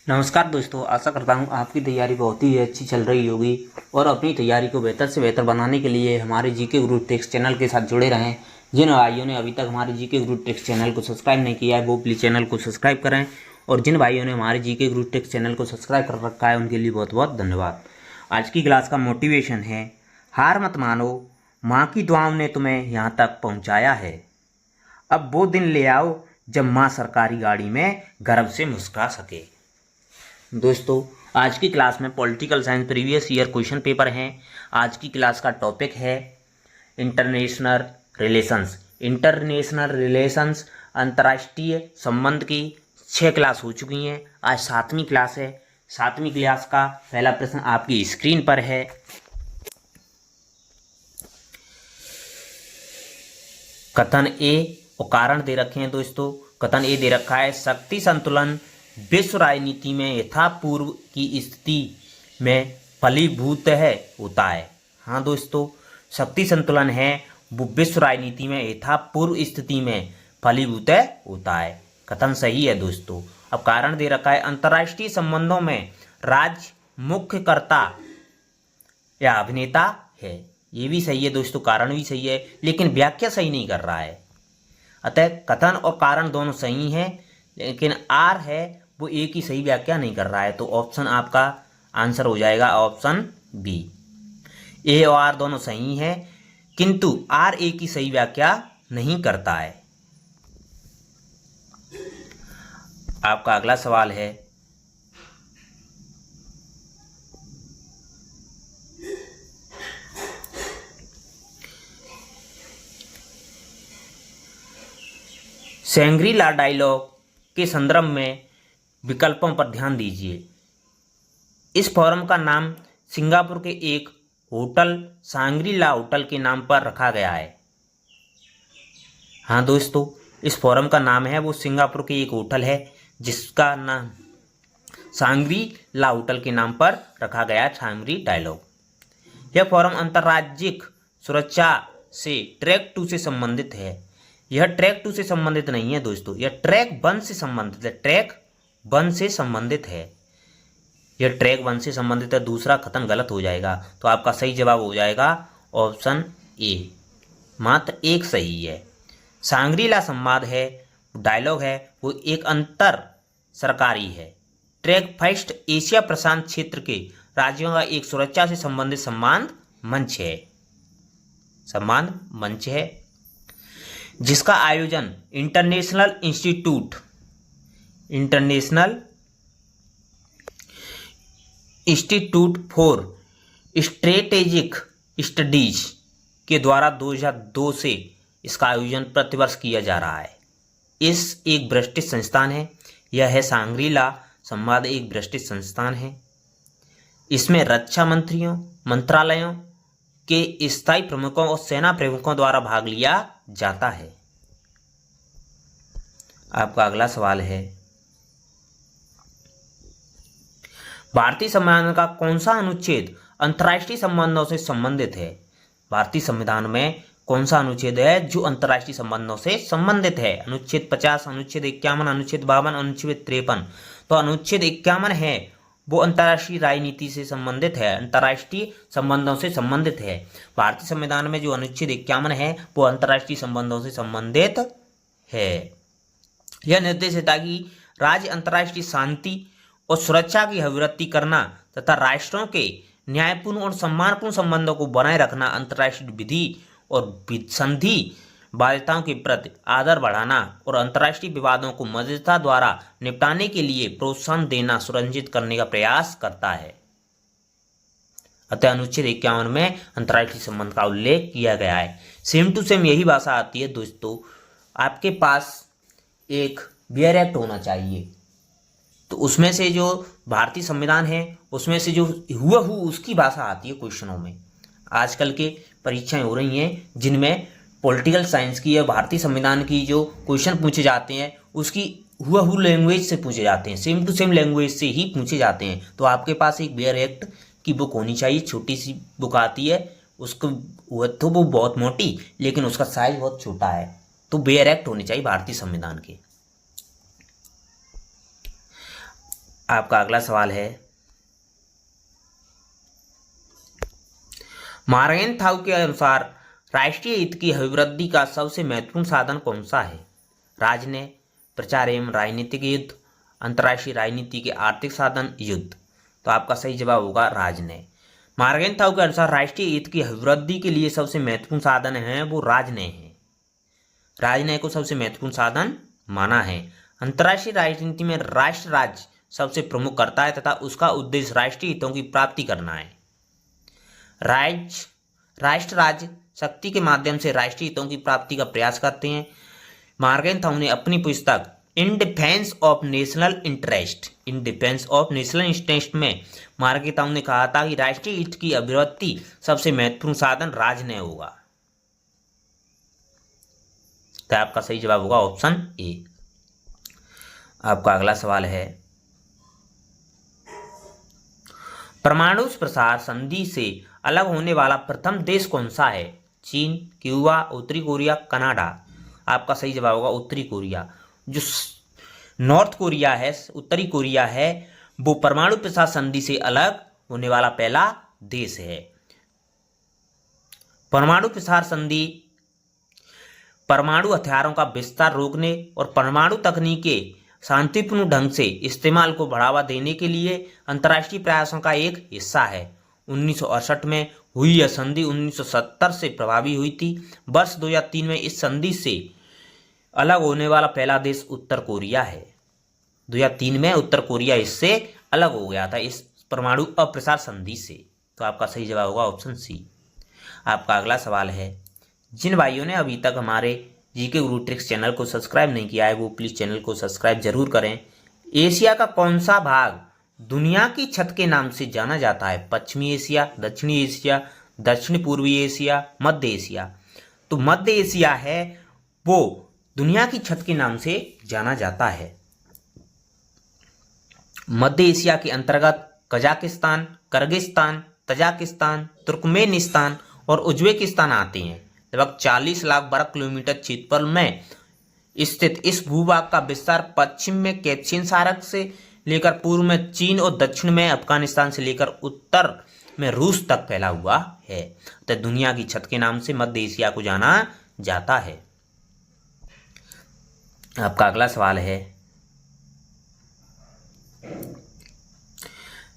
नमस्कार दोस्तों, आशा करता हूँ आपकी तैयारी बहुत ही अच्छी चल रही होगी और अपनी तैयारी को बेहतर से बेहतर बनाने के लिए हमारे जीके गुरु टेक्स्ट चैनल के साथ जुड़े रहें। जिन भाइयों ने अभी तक हमारे जीके गुरु टेक्स्ट चैनल को सब्सक्राइब नहीं किया है वो प्लीज़ चैनल को सब्सक्राइब करें, और जिन भाइयों ने हमारे जीके गुरु टेक्स्ट चैनल को सब्सक्राइब कर रखा है उनके लिए बहुत बहुत धन्यवाद। आज की क्लास का मोटिवेशन है, हार मत मानो, माँ की दुआओं ने तुम्हें यहाँ तक पहुँचाया है। अब वो दिन ले आओ जब माँ सरकारी गाड़ी में गर्व से मुस्कुरा सके। दोस्तों, आज की क्लास में political science previous year question paper हैं। आज की क्लास का टॉपिक है इंटरनेशनल रिलेशंस। इंटरनेशनल रिलेशंस अंतर्राष्ट्रीय संबंध की 6 क्लास हो चुकी हैं। आज 7वीं क्लास है। 7वीं क्लास का पहला प्रश्न आपकी स्क्रीन पर है। कथन ए और कारण दे रखे हैं दोस्तों। कथन ए दे रखा है, शक्ति संतुलन विश्व राजनीति में यथापूर्व की स्थिति में फलीभूत होता है। हाँ दोस्तों, शक्ति संतुलन है वो विश्व राजनीति में यथापूर्व स्थिति में फलीभूत होता है। कथन सही है दोस्तों। अब कारण दे रखा है, अंतर्राष्ट्रीय संबंधों में राज्य मुख्यकर्ता या अभिनेता है। ये भी सही है दोस्तों, कारण भी सही है, लेकिन व्याख्या सही नहीं कर रहा है। अतः कथन और कारण दोनों सही हैं, लेकिन आर है वो ए की सही व्याख्या नहीं कर रहा है। तो ऑप्शन आपका आंसर हो जाएगा ऑप्शन बी। ए और आर दोनों सही हैं, किंतु आर ए की सही व्याख्या नहीं करता है। आपका अगला सवाल है, शंग्री-ला डायलॉग के संदर्भ में विकल्पों पर ध्यान दीजिए। इस फोरम का नाम सिंगापुर के एक होटल सांग्री-ला होटल के नाम पर रखा गया है। हाँ दोस्तों, इस फोरम का नाम है वो सिंगापुर के एक होटल है जिसका नाम सांग्री-ला होटल के नाम पर रखा गया है, सांग्री डायलॉग। यह फोरम अंतर्राज्यिक सुरक्षा से ट्रैक 2 से संबंधित है। यह ट्रैक 2 से संबंधित नहीं है दोस्तों, यह ट्रैक 1 से संबंधित है। ट्रैक 1 से संबंधित है, यह ट्रैक 1 से संबंधित है। दूसरा कथन गलत हो जाएगा, तो आपका सही जवाब हो जाएगा ऑप्शन ए। मात्र एक सही है। सांग्री-ला संवाद है, डायलॉग है, वो एक अंतर सरकारी है। ट्रैक फर्स्ट एशिया प्रशांत क्षेत्र के राज्यों का एक सुरक्षा से संबंधित संवाद मंच है। संवाद मंच है जिसका आयोजन international institute for strategic studies के द्वारा 2002 से इसका आयोजन प्रतिवर्ष किया जा रहा है। इस एक प्रतिष्ठित संस्थान है। यह है सांग्री-ला संवाद एक प्रतिष्ठित संस्थान है। इसमें रक्षा मंत्रालयों के स्थायी प्रमुखों और सेना प्रमुखों द्वारा भाग लिया जाता है। आपका अगला सवाल है, भारतीय संविधान का कौन सा अनुच्छेद अंतर्राष्ट्रीय संबंधों से संबंधित है? भारतीय संविधान में कौन सा अनुच्छेद है जो अंतर्राष्ट्रीय संबंधों से संबंधित है? अनुच्छेद 50, अनुच्छेद 51, अनुच्छेद 52, अनुच्छेद 53। तो अनुच्छेद 51 है वो अंतर्राष्ट्रीय राजनीति से संबंधित है, अंतर्राष्ट्रीय संबंधों से संबंधित है। भारतीय संविधान में जो अनुच्छेद 51 है वो अंतर्राष्ट्रीय संबंधों से संबंधित है। यह निर्देश देता है कि राज्य अंतर्राष्ट्रीय शांति और सुरक्षा की अभिवृद्धि करना तथा राष्ट्रों के न्यायपूर्ण और सम्मानपूर्ण संबंधों को बनाए रखना, अंतर्राष्ट्रीय विधि और संधि बाध्यताओं के प्रति आदर बढ़ाना और अंतर्राष्ट्रीय विवादों को मध्यस्थता द्वारा निपटाने के लिए प्रोत्साहन देना सुनिश्चित करने का प्रयास करता है। अतः अनुच्छेद 51 में अंतर्राष्ट्रीय संबंध का उल्लेख किया गया है। सेम टू सेम यही भाषा आती है दोस्तों। आपके पास एक बियर एक्ट होना चाहिए, तो उसमें से जो भारतीय संविधान है उसमें से जो हुबहू उसकी भाषा आती है क्वेश्चनों में। आजकल के परीक्षाएं हो रही हैं जिनमें पॉलिटिकल साइंस की या भारतीय संविधान की जो क्वेश्चन पूछे जाते हैं उसकी हुबहू लैंग्वेज से पूछे जाते हैं, सेम टू सेम लैंग्वेज से ही पूछे जाते हैं। तो आपके पास एक बियर एक्ट की बुक होनी चाहिए, छोटी सी बुक आती है उसको, तो वो बहुत मोटी लेकिन उसका साइज बहुत छोटा है। तो बियर एक्ट होने चाहिए भारतीय संविधान के। आपका अगला सवाल है, मार्गेनथाउ के अनुसार राष्ट्रीय हित की अभिवृद्धि का सबसे महत्वपूर्ण साधन कौन सा है? राजनय, प्रचार एवं राजनीतिक युद्ध, अंतर्राष्ट्रीय राजनीति के आर्थिक साधन, युद्ध। तो आपका सही जवाब होगा राजनय। मार्गेनथाउ के अनुसार राष्ट्रीय हित की अभिवृद्धि के लिए सबसे महत्वपूर्ण साधन है वो राजनय है। राजनय को सबसे महत्वपूर्ण साधन माना है। अंतर्राष्ट्रीय राजनीति में राष्ट्र राज्य सबसे प्रमुख करता है तथा उसका उद्देश्य राष्ट्रीय हितों की प्राप्ति करना है। राष्ट्र राज्य शक्ति के माध्यम से राष्ट्रीय हितों की प्राप्ति का प्रयास करते हैं। मार्गेनथाउ ने अपनी पुस्तक in defence of national interest में मार्गेनथाउ ने कहा था कि राष्ट्रीय हित की अभिवृद्धि सबसे महत्वपूर्ण साधन राजनय होगा। तो आपका सही जवाब होगा ऑप्शन ए। आपका अगला सवाल है, परमाणु प्रसार संधि से अलग होने वाला प्रथम देश कौन सा है? चीन, क्यूबा, उत्तरी कोरिया, कनाडा। आपका सही जवाब होगा उत्तरी कोरिया। जो नॉर्थ कोरिया है, उत्तरी कोरिया है, वो परमाणु प्रसार संधि से अलग होने वाला पहला देश है। परमाणु प्रसार संधि परमाणु हथियारों का विस्तार रोकने और परमाणु तकनीक के शांतिपूर्ण ढंग से इस्तेमाल को बढ़ावा देने के लिए अंतर्राष्ट्रीय प्रयासों का एक हिस्सा है। 1968 में हुई यह संधि 1970 से प्रभावी हुई थी। वर्ष 2003 में इस संधि से अलग होने वाला पहला देश उत्तर कोरिया है। 2003 में उत्तर कोरिया इससे अलग हो गया था, इस परमाणु अप्रसार संधि से। तो आपका सही जवाब होगा ऑप्शन सी। आपका अगला सवाल है, जिन भाइयों ने अभी तक हमारे जीके गुरु ट्रिक्स चैनल को सब्सक्राइब नहीं किया है वो प्लीज़ चैनल को सब्सक्राइब जरूर करें। एशिया का कौन सा भाग दुनिया की छत के नाम से जाना जाता है? पश्चिमी एशिया, दक्षिणी एशिया, दक्षिण पूर्वी एशिया, मध्य एशिया। तो मध्य एशिया है वो दुनिया की छत के नाम से जाना जाता है। मध्य एशिया के अंतर्गत कजाकिस्तान, किर्गिस्तान, तजाकिस्तान, तुर्कमेनिस्तान और उज्बेकिस्तान आते हैं। लगभग 40 लाख वर्ग किलोमीटर क्षेत्रफल में स्थित इस भूभाग का विस्तार पश्चिम में कैस्पियन सागर से लेकर पूर्व में चीन और दक्षिण में अफगानिस्तान से लेकर उत्तर में रूस तक फैला हुआ है। तो दुनिया की छत के नाम से मध्य एशिया को जाना जाता है। आपका अगला सवाल है,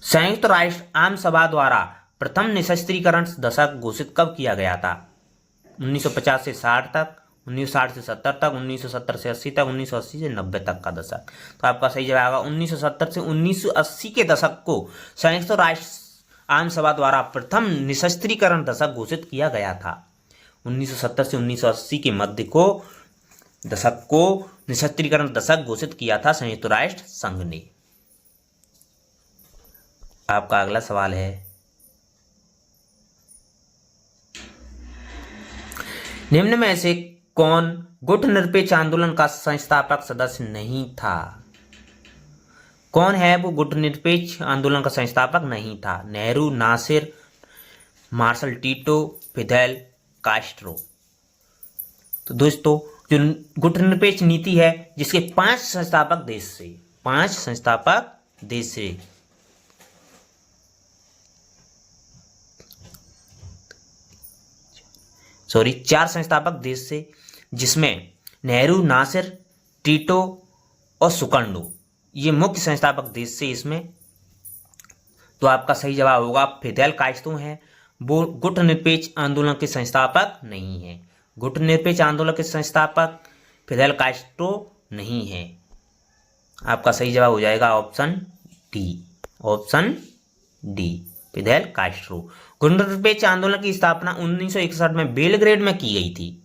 संयुक्त राष्ट्र आम सभा द्वारा प्रथम निशस्त्रीकरण दशक घोषित कब किया गया था? 1950 से 60 तक, 1960 से 70 तक, 1970 से 80 तक, 1980 से 90 तक का दशक। तो आपका सही जवाब आएगा 1970 से 1980 के दशक को संयुक्त राष्ट्र आम सभा द्वारा प्रथम निशस्त्रीकरण दशक घोषित किया गया था। 1970 से 1980 के मध्य को दशक को निशस्त्रीकरण दशक घोषित किया था संयुक्त राष्ट्र संघ ने। आपका अगला सवाल है, निम्न में से कौन गुटनिरपेक्ष आंदोलन का संस्थापक सदस्य नहीं था? कौन है वो गुटनिरपेक्ष आंदोलन का संस्थापक नहीं था? Nehru, Nasser, Marshal Tito, Fidel Castro. तो दोस्तों जो गुटनिरपेक्ष नीति है जिसके 5 संस्थापक देश से सॉरी 4 संस्थापक देश से, जिसमें नेहरू, नासिर, टीटो और सुकर्णो ये मुख्य संस्थापक देश से इसमें। तो आपका सही जवाब होगा फिदेल कास्ट्रो है, वो गुटनिरपेक्ष आंदोलन के संस्थापक नहीं है। गुटनिरपेक्ष आंदोलन के संस्थापक फिदेल कास्ट्रो नहीं है। आपका सही जवाब हो जाएगा ऑप्शन डी फिदेल कास्ट्रो। गुटनिरपेक्ष आंदोलन की स्थापना 1961 में बेलग्रेड में की गई थी।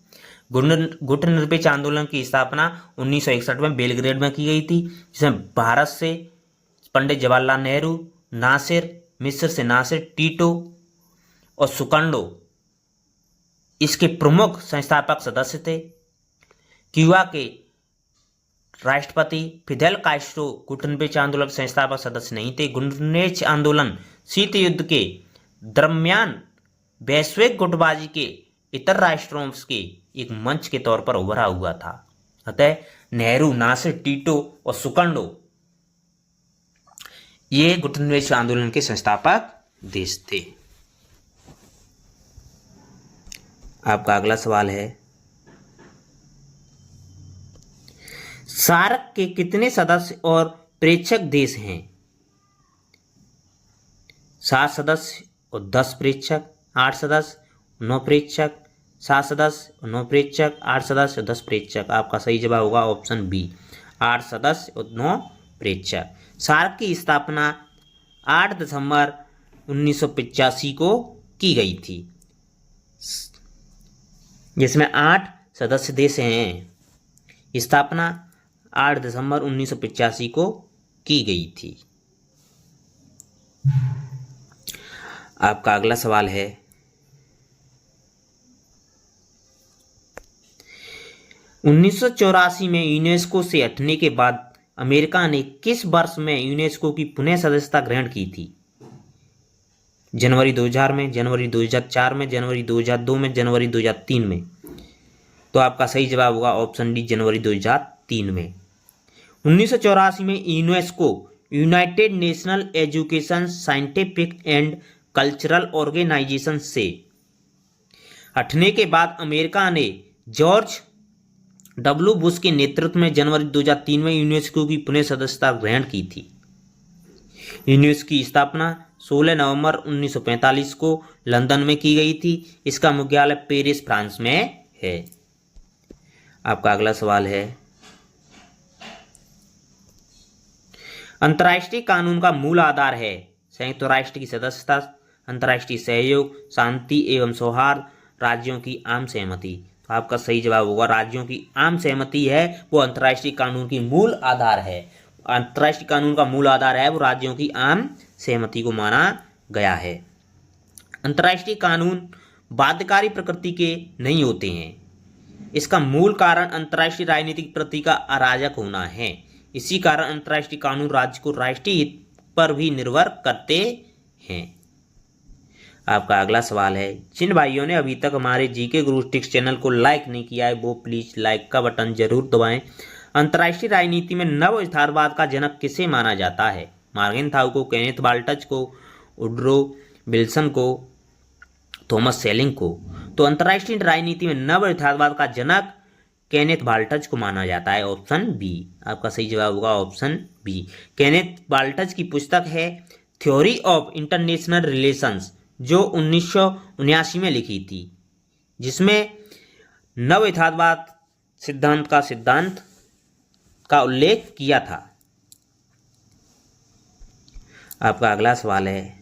गुटनिरपेक्ष आंदोलन की स्थापना 1961 में बेलग्रेड में की गई थी, जिसमें भारत से पंडित जवाहरलाल नेहरू, मिस्र से नासिर, टीटो और सुकर्णो इसके प्रमुख संस्थापक सदस्य थे। क्यूबा के राष्ट्रपति फिदेल कास्ट्रो गुटनिरपेक्ष आंदोलन के संस्थापक सदस्य नहीं थे। गुटनिरपेक्ष आंदोलन शीत युद्ध के दरमियान वैश्विक गुटबाजी के इतर राष्ट्रों के एक मंच के तौर पर उभरा हुआ था। अतः नेहरू, नासिर, टीटो और सुकर्णो ये गुटनिरपेक्ष आंदोलन के संस्थापक देश थे। आपका अगला सवाल है, सार्क के कितने सदस्य और प्रेक्षक देश हैं? 7 सदस्य और 10 प्रेक्षक, 8 सदस्य 9 प्रेक्षक, 7 सदस्य 9 प्रेक्षक, 8 सदस्य और 10 प्रेक्षक। आपका सही जवाब होगा ऑप्शन बी, 8 सदस्य और 9 प्रेक्षक। सार्क की स्थापना 8 दिसंबर 1985 को की गई थी, जिसमें 8 सदस्य देश हैं। स्थापना 8 दिसंबर 1985 को की गई थी। आपका अगला सवाल है, 1984 में यूनेस्को से हटने के बाद अमेरिका ने किस वर्ष में यूनेस्को की पुनः सदस्यता ग्रहण की थी? जनवरी 2000 में, जनवरी 2004 में, जनवरी 2002 में, जनवरी 2003 में। तो आपका सही जवाब होगा ऑप्शन डी, जनवरी 2003 में। 1984 में UNESCO united national education scientific and cultural organisation से हटने के बाद अमेरिका ने जॉर्ज डब्ल्यू बुश के नेतृत्व में जनवरी 2003 में यूनेस्को की पुनः सदस्यता ग्रहण की थी। यूनेस्को की स्थापना 16 नवंबर 1945 को लंदन में की गई थी। इसका मुख्यालय पेरिस, फ्रांस में है। आपका अगला सवाल है, अंतर्राष्ट्रीय कानून का मूल आधार है? संयुक्त राष्ट्र की सदस्यता, अंतर्राष्ट्रीय सहयोग, शांति एवं सौहार्द, राज्यों की आम सहमति। तो आपका सही जवाब होगा राज्यों की आम सहमति है वो अंतर्राष्ट्रीय कानून की मूल आधार है। अंतर्राष्ट्रीय कानून का मूल आधार है वो राज्यों की आम सहमति को माना गया है। अंतर्राष्ट्रीय कानून बाध्यकारी प्रकृति के नहीं होते हैं। इसका मूल कारण अंतर्राष्ट्रीय राजनीतिक प्रकृति का अराजक होना है। इसी कारण अंतर्राष्ट्रीय कानून राज्य को राष्ट्रीय हित पर भी निर्भर करते हैं। आपका अगला सवाल है, जिन भाइयों ने अभी तक हमारे जीके गुरु टिक्स चैनल को लाइक नहीं किया है वो प्लीज लाइक का बटन जरूर दबाएं। अंतर्राष्ट्रीय राजनीति में नव यथार्थवाद का जनक किसे माना जाता है? मार्गेनथाउ को, केनेथ बाल्टज को, वुडरो विल्सन को, थॉमस सेलिंग को। तो अंतर्राष्ट्रीय राजनीति में नव यथार्थवाद का जनक केनेथ बाल्टज को माना जाता है, ऑप्शन बी। आपका सही जवाब होगा ऑप्शन बी। केनेथ बाल्टज की पुस्तक है थ्योरी ऑफ इंटरनेशनल रिलेशंस, जो 1979 में लिखी थी, जिसमें नव यथार्थवाद सिद्धांत का उल्लेख किया था। आपका अगला सवाल है,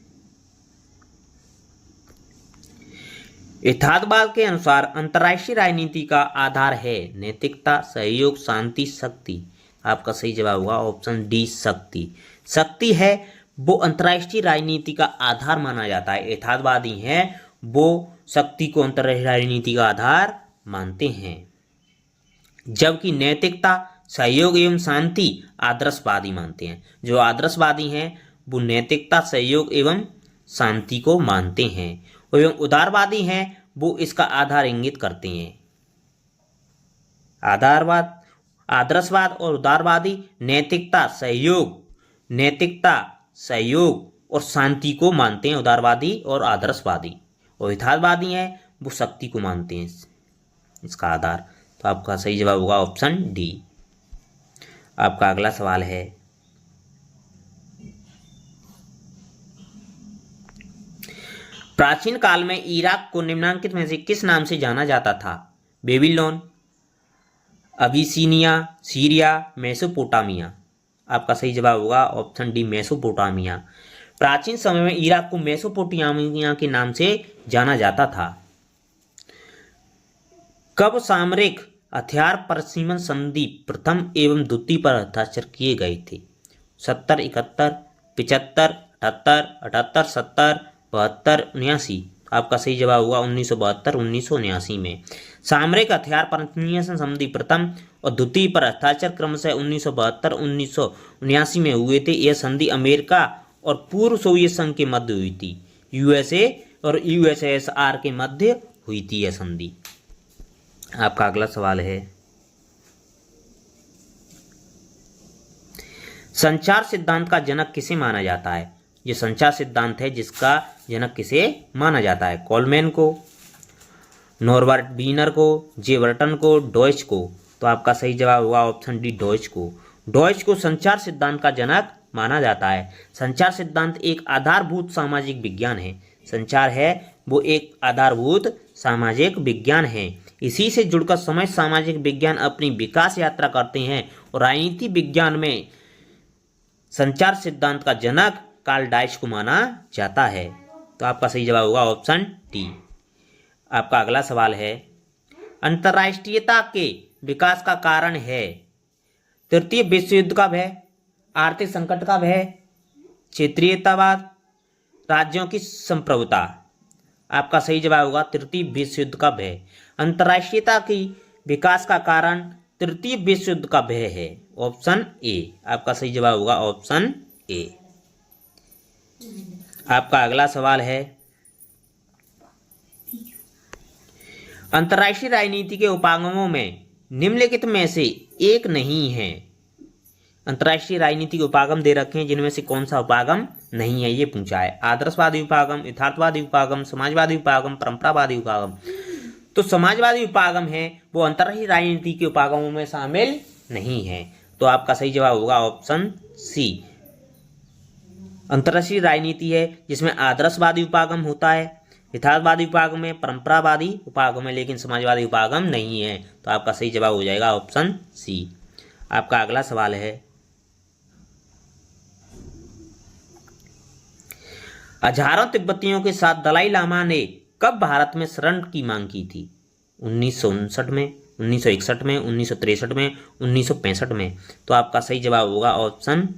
यथार्थवाद के अनुसार अंतर्राष्ट्रीय राजनीति का आधार है नैतिकता, सहयोग, शांति, शक्ति। आपका सही जवाब होगा ऑप्शन डी, शक्ति। शक्ति है वो अंतर्राष्ट्रीय राजनीति का आधार माना जाता है। यथार्थवादी हैं वो शक्ति को अंतर्राष्ट्रीय राजनीति का आधार मानते हैं, जबकि नैतिकता, सहयोग एवं शांति आदर्शवादी मानते हैं। जो आदर्शवादी हैं वो नैतिकता, सहयोग एवं शांति को मानते हैं, एवं उदारवादी हैं वो इसका आधार इंगित करते हैं। आदर्शवाद और उदारवादी नैतिकता, सहयोग और शांति को मानते हैं, उदारवादी और आदर्शवादी। और यथार्थवादी हैं वो शक्ति को मानते हैं इसका आधार। तो आपका सही जवाब होगा ऑप्शन डी। आपका अगला सवाल है, प्राचीन काल में इराक को निम्नलिखित में से किस नाम से जाना जाता था? Babylon, Abyssinia, Syria, Mesopotamia. आपका सही जवाब होगा ऑप्शन डी, मेसोपोटामिया। प्राचीन समय में इराक को मेसोपोटामिया के नाम से जाना जाता था। कब सामरिक हथियार परिसीमन संधि प्रथम एवं द्वितीय पर हस्ताक्षर किए गए थे? 70, 71, 75, 78, 78, 70, 72, 79। आपका सही जवाब हुआ 1972, 1979 में। सामरिक हथियार परिसीमन संधि प्रथम और द्वितीय पर हस्ताक्षर क्रमशः 1972, 1979 में हुए थे। यह संधि अमेरिका और पूर्व सोवियत संघ के मध्य हुई थी। यूएसए और यूएसएसआर के मध्य हुई थी यह संधि। आपका अगला सवाल है, संचार सिद्धांत का जनक किसे माना जाता है? ये संचार सिद्धांत है जिसका जनक किसे माना जाता है? कोलमैन को, नॉर्बर्ट वीनर को, जे वर्टन को, डॉयच को। तो आपका सही जवाब होगा ऑप्शन डी, डॉयच को। डॉयच को संचार सिद्धांत का जनक माना जाता है। संचार सिद्धांत एक आधारभूत सामाजिक विज्ञान है। संचार है वो एक आधारभूत सामाजिक विज्ञान है। इसी से जुड़कर समझ सामाजिक विज्ञान अपनी विकास यात्रा करते हैं और राजनीति विज्ञान में संचार सिद्धांत का जनक कार्ल डाइच को माना जाता है। तो आपका सही जवाब होगा ऑप्शन डी। आपका अगला सवाल है, अंतर्राष्ट्रीयता के विकास का कारण है? तृतीय विश्व युद्ध कब है? आर्थिक संकट कब है? क्षेत्रीयतावाद, राज्यों की संप्रभुता। आपका सही जवाब होगा तृतीय विश्व युद्ध का भय। अंतर्राष्ट्रीयता की विकास का कारण तृतीय विश्व युद्ध का भय है। Option A. आपका सही जवाब होगा ऑप्शन ए। आपका अगला सवाल है, अंतर्राष्ट्रीय राजनीति के उपागमों में निम्नलिखित में से एक नहीं है। अंतर्राष्ट्रीय राजनीति के उपागम दे रखे हैं, जिनमें से कौन सा उपागम नहीं है ये पूछा है। आदर्शवादी उपागम, यथार्थवादी उपागम, समाजवादी उपागम, परंपरावादी उपागम। तो समाजवादी उपागम है वो अंतर्राष्ट्रीय राजनीति के उपागमों में शामिल नहीं है। तो आपका सही जवाब होगा ऑप्शन सी। अंतर्राष्ट्रीय राजनीति है जिसमें आदर्शवादी उपागम होता है, यथार्थवादी उपागम है, परंपरावादी उपागम है, लेकिन समाजवादी उपागम नहीं है। तो आपका सही जवाब हो जाएगा ऑप्शन सी। आपका अगला सवाल है, हजारों तिब्बतियों के साथ दलाई लामा ने कब भारत में शरण की मांग की थी? 1959 में, 1961 में, 1963 में, 1965 में। तो आपका सही जवाब होगा ऑप्शन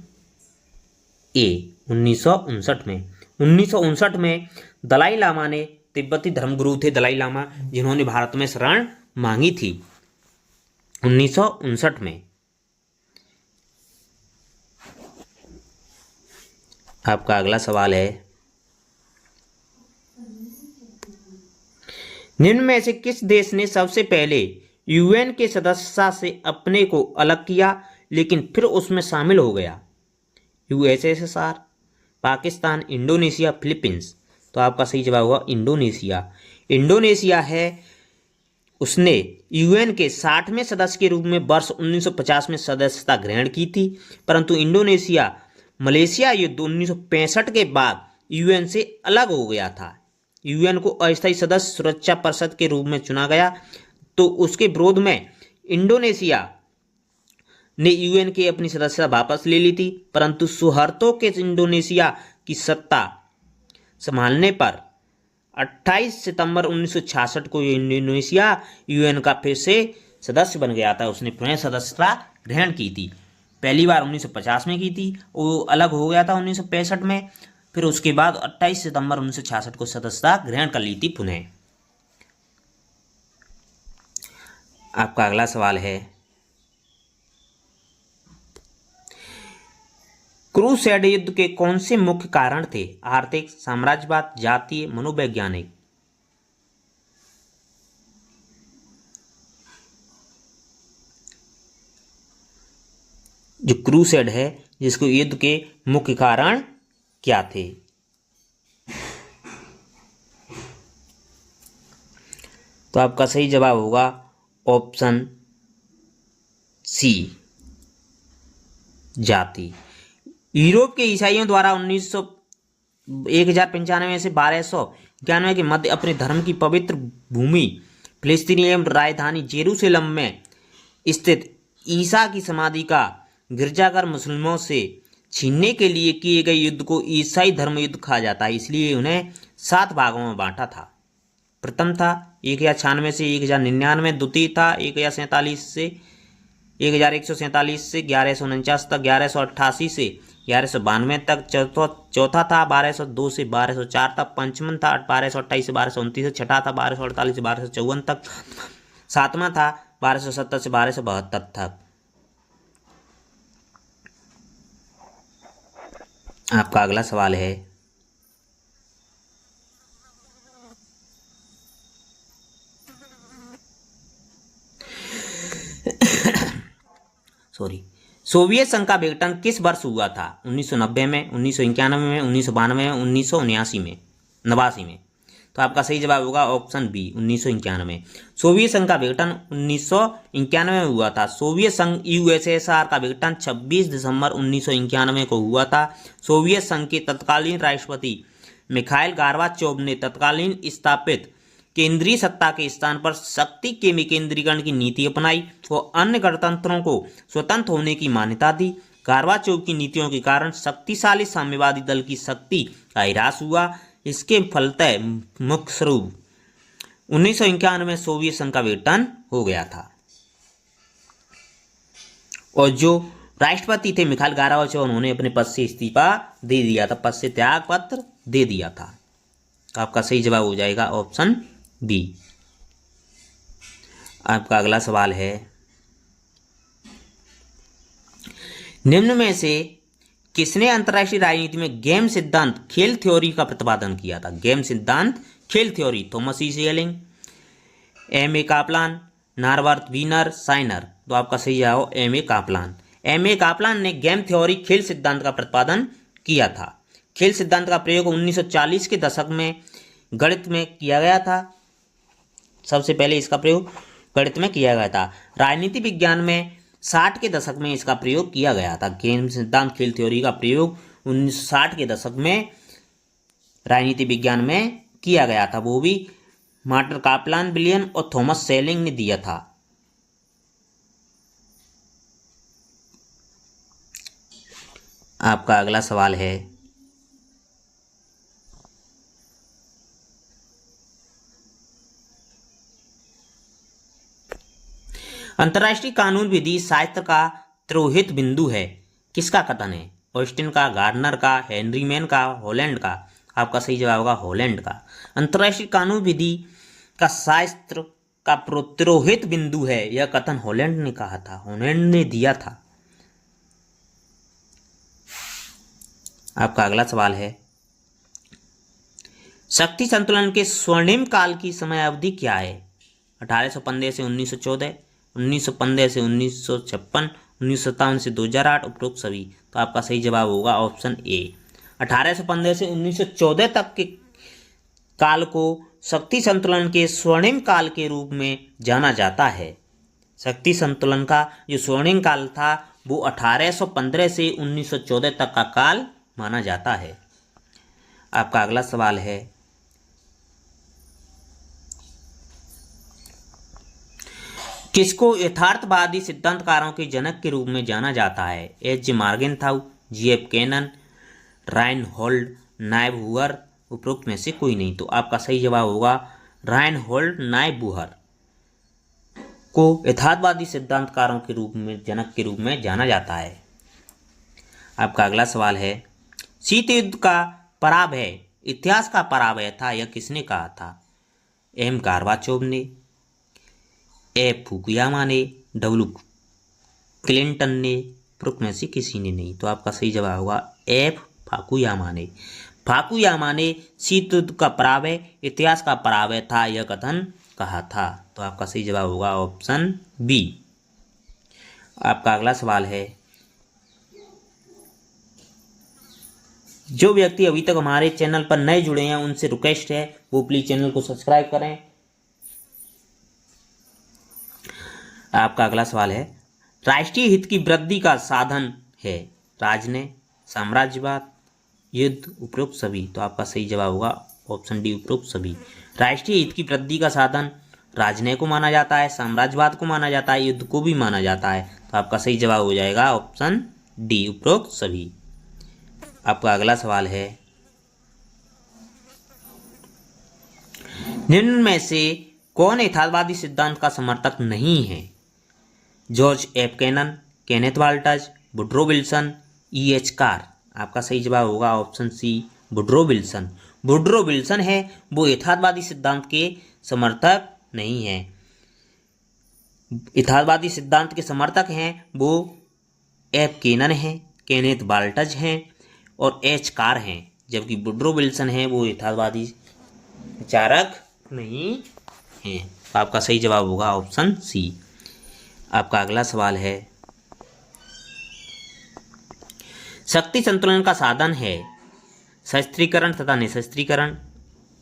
ए, 1959 में। 1959 में दलाई लामा ने, तिब्बती धर्मगुरु थे दलाई लामा, जिन्होंने भारत में शरण मांगी थी 1959 में। आपका अगला सवाल है, निम्न में से किस देश ने सबसे पहले यूएन के सदस्यता से अपने को अलग किया लेकिन फिर उसमें शामिल हो गया? USSR, Pakistan, Indonesia, Philippines. तो आपका सही जवाब होगा इंडोनेशिया। इंडोनेशिया है, उसने यूएन के 60वें सदस्य के रूप में वर्ष 1950 में सदस्यता ग्रहण की थी, परंतु इंडोनेशिया मलेशिया युद्ध 1965 के बाद यूएन से अलग हो गया था। यूएन को अस्थायी सदस्य सुरक्षा परिषद के रूप में चुना गया, तो उसके विरोध में इंडोनेशिया ने यूएन की अपनी सदस्यता वापस ले ली थी, परंतु सुहर्तो के इंडोनेशिया की सत्ता संभालने पर 28 सितंबर 1966 को इंडोनेशिया यूएन का फिर से सदस्य बन गया था। उसने पुनः सदस्यता ग्रहण की थी। पहली बार 1950 में की थी, वो अलग हो गया था 1965 में, फिर उसके बाद 28 सितंबर 1966 को सदस्यता ग्रहण कर ली थी पुनः। आपका अगला सवाल है, क्रूसेड युद्ध के कौन से मुख्य कारण थे? आर्थिक, साम्राज्यवाद, जातीय, मनोवैज्ञानिक। जो क्रूसेड है जिसको युद्ध के मुख्य कारण क्या थे? तो आपका सही जवाब होगा ऑप्शन सी, जाति। यूरोप के ईसाइयों द्वारा 1095 से 1291 के मध्य अपने धर्म की पवित्र भूमि फिलिस्तीनी एवं राजधानी जेरूसलम में स्थित ईसा की समाधि का गिरजाघर मुस्लिमों से छीनने के लिए किए गए युद्ध को ईसाई धर्म युद्ध कहा जाता है, इसलिए उन्हें 7 भागों में बांटा था। प्रथम था 1096 से 1099, द्वितीय था 1047 से 1147 से 1149 तक, 1188 से 1192 तक, चौथा था 1202 से 1204 तक, पंचम था 1228 से 1229 तक, छठा था 1248 से 1254 तक, सातवां था 1270 से 1272 तक। आपका अगला सवाल है, सोवियत संघ का विघटन किस वर्ष हुआ था? 1990 में, 1991 में, 1992 में, 1979 में, 89 में। तो आपका सही जवाब होगा ऑप्शन बी 1991। सोवियत संघ का विघटन 1991 में हुआ था। सोवियत संघ यूएसएसआर का विघटन 26 दिसंबर 1991 को हुआ था। सोवियत संघ के तत्कालीन राष्ट्रपति मिखाइल गोर्बाचोव ने तत्कालीन स्थापित केंद्रीय सत्ता के स्थान पर शक्ति के विकेंद्रीकरण की नीति अपनाई और अन्य गणतंत्रों को स्वतंत्र होने की मान्यता दी। गोर्बाचोव की नीतियों के कारण शक्तिशाली साम्यवादी दल की शक्ति का ह्रास हुआ। इसके फलतः मुख्य स्वरूप 1991 में सोवियत संघ का विघटन हो गया था और जो राष्ट्रपति थे मिखाइल गोर्बाचोव, उन्होंने अपने पद से इस्तीफा दे दिया था, पद से त्याग पत्र दे दिया था। तो आपका सही जवाब हो जाएगा ऑप्शन बी। आपका अगला सवाल है, निम्न में से किसने अंतरराष्ट्रीय राजनीति में गेम सिद्धांत खेल थ्योरी का प्रतिपादन किया था? गेम सिद्धांत खेल theory, Thomas E Schelling, M A. Kaplan, Norbert Wiener, साइनर। तो आपका सही जवाब एम.ए. कापलान। एम.ए. कापलान ने गेम थ्योरी खेल सिद्धांत का प्रतिपादन किया था। खेल सिद्धांत का प्रयोग 1940 के दशक में गणित में किया गया था। सबसे पहले इसका प्रयोग गणित में किया गया था। राजनीति विज्ञान में 60 के दशक में इसका प्रयोग किया गया था। गेम सिद्धांत खेल थ्योरी का प्रयोग 1960 के दशक में राजनीति विज्ञान में किया गया था। वो भी मार्टर कापलान विलियम और थॉमस शेलिंग ने दिया था। आपका अगला सवाल है, अंतर्राष्ट्रीय कानून विधि शास्त्र का तिरोहित बिंदु है, किसका कथन है? ऑस्टिन का, गार्डनर का, हेनरी मैन का, हॉलैंड का। आपका सही जवाब होगा हॉलैंड का। अंतर्राष्ट्रीय कानून विधि का शास्त्र का तिरोहित बिंदु है, यह कथन हॉलैंड ने कहा था, हॉलैंड ने दिया था। आपका अगला सवाल है, शक्ति संतुलन के स्वर्णिम काल की समय अवधि क्या है? 1815 से 1914, 1915 से 1956, 1957 से 2008, उपरोक्त सभी। तो आपका सही जवाब होगा ऑप्शन ए। 1815 से 1914 तक के काल को शक्ति संतुलन के स्वर्णिम काल के रूप में जाना जाता है। शक्ति संतुलन का जो स्वर्णिम काल था वो 1815 से 1914 तक का काल माना जाता है। आपका अगला सवाल है, किसको यथार्थवादी सिद्धांतकारों के जनक के रूप में जाना जाता है? एच.जे. मॉर्गेनथाउ, जी.एफ. कैनन, राइनहोल्ड नाइबूहर, उपरोक्त में से कोई नहीं। तो आपका सही जवाब होगा राइनहोल्ड नाइबूहर को यथार्थवादी सिद्धांतकारों के रूप में जनक के रूप में जाना जाता है। आपका अगला सवाल है, शीत युद्ध का पराभय इतिहास का पराभय था, यह किसने कहा था? एम. गोर्बाचोव ने, ए. फुकुयामा ने, डब्ल्यू. क्लिंटन ने, उपरोक्त में से किसी ने नहीं। तो आपका सही जवाब होगा एफ. फुकुयामा ने। फुकुयामा ने शीत युद्ध का पराभय इतिहास का पराभय था, यह कथन कहा था। तो आपका सही जवाब होगा ऑप्शन बी। आपका अगला सवाल है, जो व्यक्ति अभी तक हमारे चैनल पर नए जुड़े हैं उनसे रिक्वेस्ट है वो प्लीज चैनल को सब्सक्राइब करें। आपका अगला सवाल है, राष्ट्रीय हित की वृद्धि का साधन है राजनय, साम्राज्यवाद, युद्ध, उपरोक्त सभी। तो आपका सही जवाब होगा ऑप्शन डी, उपरोक्त सभी। राष्ट्रीय हित की वृद्धि का साधन राजनय को माना जाता है, साम्राज्यवाद को माना जाता है, युद्ध को भी माना जाता है। तो आपका सही जवाब हो जाएगा ऑप्शन डी, उपरोक्त सभी। आपका अगला सवाल है, निम्न में से कौन यथार्थवादी सिद्धांत का समर्थक नहीं है? George F. Kennan, Kenneth Waltz, Woodrow Wilson, E H. Carr. आपका सही जवाब होगा option C, Woodrow Wilson. Woodrow Wilson है वो यथार्थवादी सिद्धांत के समर्थक नहीं है। यथार्थवादी सिद्धांत के समर्थक हैं वो एफ. कैनन हैं, केनेथ वाल्टज हैं और एच. कार हैं, जबकि वुड्रो विल्सन है वो यथार्थवादी विचारक नहीं हैं। तो आपका सही जवाब होगा ऑप्शन सी। आपका अगला सवाल है, शक्ति संतुलन का साधन है सशस्त्रीकरण तथा निशस्त्रीकरण,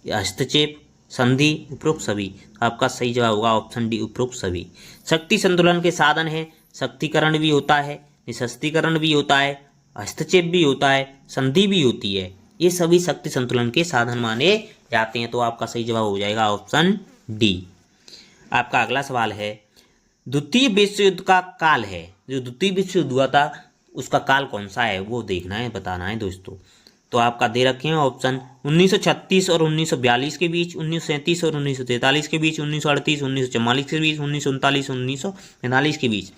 हस्तक्षेप, संधि, उपरोक्त सभी। आपका सही जवाब होगा ऑप्शन डी, उपरोक्त सभी। शक्ति संतुलन के साधन है शक्तिकरण भी होता है, निशस्त्रीकरण भी होता है, हस्तक्षेप भी होता है, संधि भी होती है। ये सभी शक्ति संतुलन के साधन माने जाते हैं। तो आपका सही जवाब हो जाएगा ऑप्शन डी। आपका अगला सवाल है द्वितीय विश्व युद्ध का काल है, जो द्वितीय विश्व युद्ध हुआ था उसका काल कौन सा है वो देखना है, बताना है दोस्तों। तो आपका दे रखे हैं ऑप्शन 1936 और 1942 के बीच, 1937 और 1943 के बीच, 1938 1944 के बीच, 1939 1945 के बीच।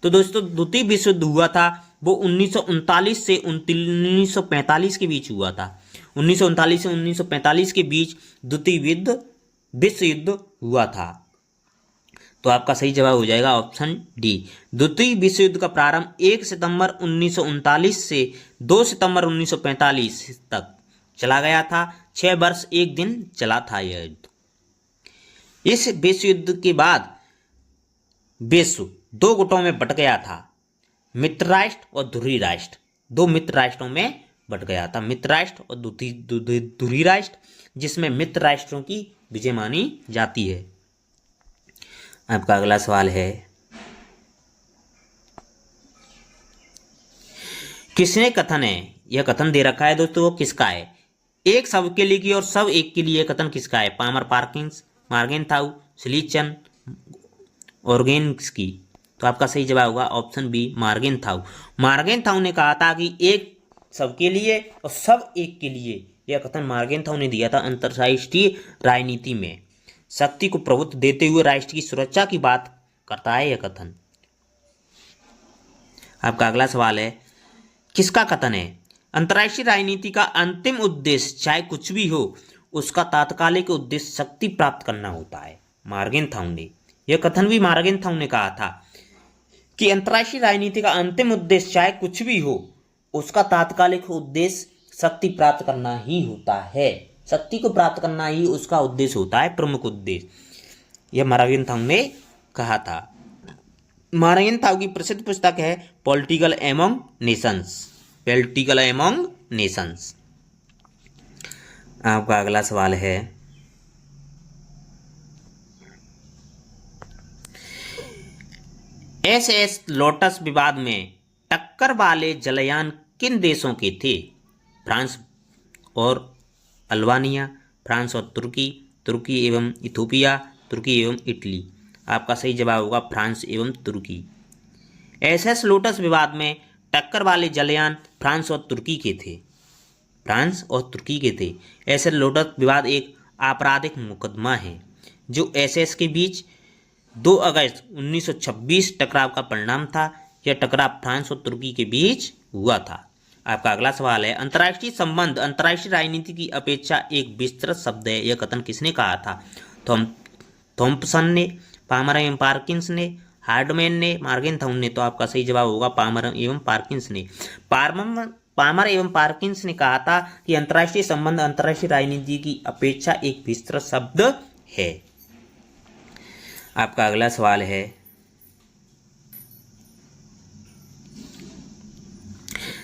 तो दोस्तों द्वितीय विश्व युद्ध हुआ था वो 1939 से 1945 के बीच हुआ था। 1939 से 1945 के बीच द्वितीय विश्व युद्ध हुआ था। तो आपका सही जवाब हो जाएगा ऑप्शन डी। द्वितीय विश्व युद्ध का प्रारंभ 1 सितंबर 1939 से 2 सितंबर 1945 तक चला गया था। 6 वर्ष 1 दिन चला था यह युद्ध। इस विश्व युद्ध के बाद विश्व 2 गुटों में बंट गया था, मित्र राष्ट्र और ध्रुवी राष्ट्र। 2 मित्र राष्ट्रों में बंट गया था, मित्र राष्ट्र और ध्रुवी राष्ट्र, जिसमें मित्र राष्ट्रों की विजय मानी जाती है। आपका अगला सवाल है किसने कथन है, यह कथन दे रखा है दोस्तों, वो किसका है? एक सबके लिए की और सब एक के लिए कथन किसका है? पामर पार्किंस, मार्गेनथाउ, सिलीचन, ऑर्गेन्स्की। तो आपका सही जवाब होगा ऑप्शन बी, मार्गेनथाउ। मार्गेनथाउ ने कहा था कि एक सबके लिए और सब एक के लिए, यह कथन मार्गेनथाउ ने दिया था अंतरराष्ट्रीय राजनीति में। शक्ति को प्रभुत्व देते हुए राष्ट्र की सुरक्षा की बात करता है यह कथन। आपका अगला सवाल है किसका कथन है? अंतरराष्ट्रीय राजनीति का अंतिम उद्देश्य चाहे कुछ भी हो उसका तात्कालिक उद्देश्य शक्ति प्राप्त करना होता है। मार्गेनथाउ ने यह कथन भी मार्गेनथाउ ने कहा था कि अंतरराष्ट्रीय राजनीति का अंतिम उद्देश्य चाहे कुछ भी हो उसका तात्कालिक उद्देश्य शक्ति प्राप्त करना ही होता है। शक्ति को प्राप्त करना ही उसका उद्देश्य होता है, प्रमुख उद्देश्य। यह मार्गेनथाउ ने कहा था। मार्गेनथाउ की प्रसिद्ध पुस्तक है political among Nations. Political among Nations. आपका अगला सवाल है एसएस लोटस विवाद में टक्कर वाले जलयान किन देशों के थे? फ्रांस और अल्बानिया, फ्रांस और तुर्की, तुर्की एवं इथोपिया, तुर्की एवं इटली। आपका सही जवाब होगा फ्रांस एवं तुर्की। एसएस लोटस विवाद में टक्कर वाले जलयान फ्रांस और तुर्की के थे। फ्रांस और तुर्की के थे। एसएस लोटस विवाद एक आपराधिक मुकदमा है जो एसएस के बीच 2 अगस्त 1926 टकराव का परिणाम था। यह टकराव फ्रांस और तुर्की के बीच हुआ था। आपका अगला सवाल है अंतर्राष्ट्रीय संबंध अंतर्राष्ट्रीय राजनीति की अपेक्षा एक विस्तृत शब्द है, यह कथन किसने कहा था? थॉम्पसन ने, पामर एवं पार्किंस ने, हार्डमैन ने, मार्गेनथाउ ने। तो आपका सही जवाब होगा पामर एवं पार्किंस ने। पामर एवं पार्किंस ने कहा था कि अंतर्राष्ट्रीय संबंध अंतर्राष्ट्रीय राजनीति की अपेक्षा एक विस्तृत शब्द है। आपका अगला सवाल है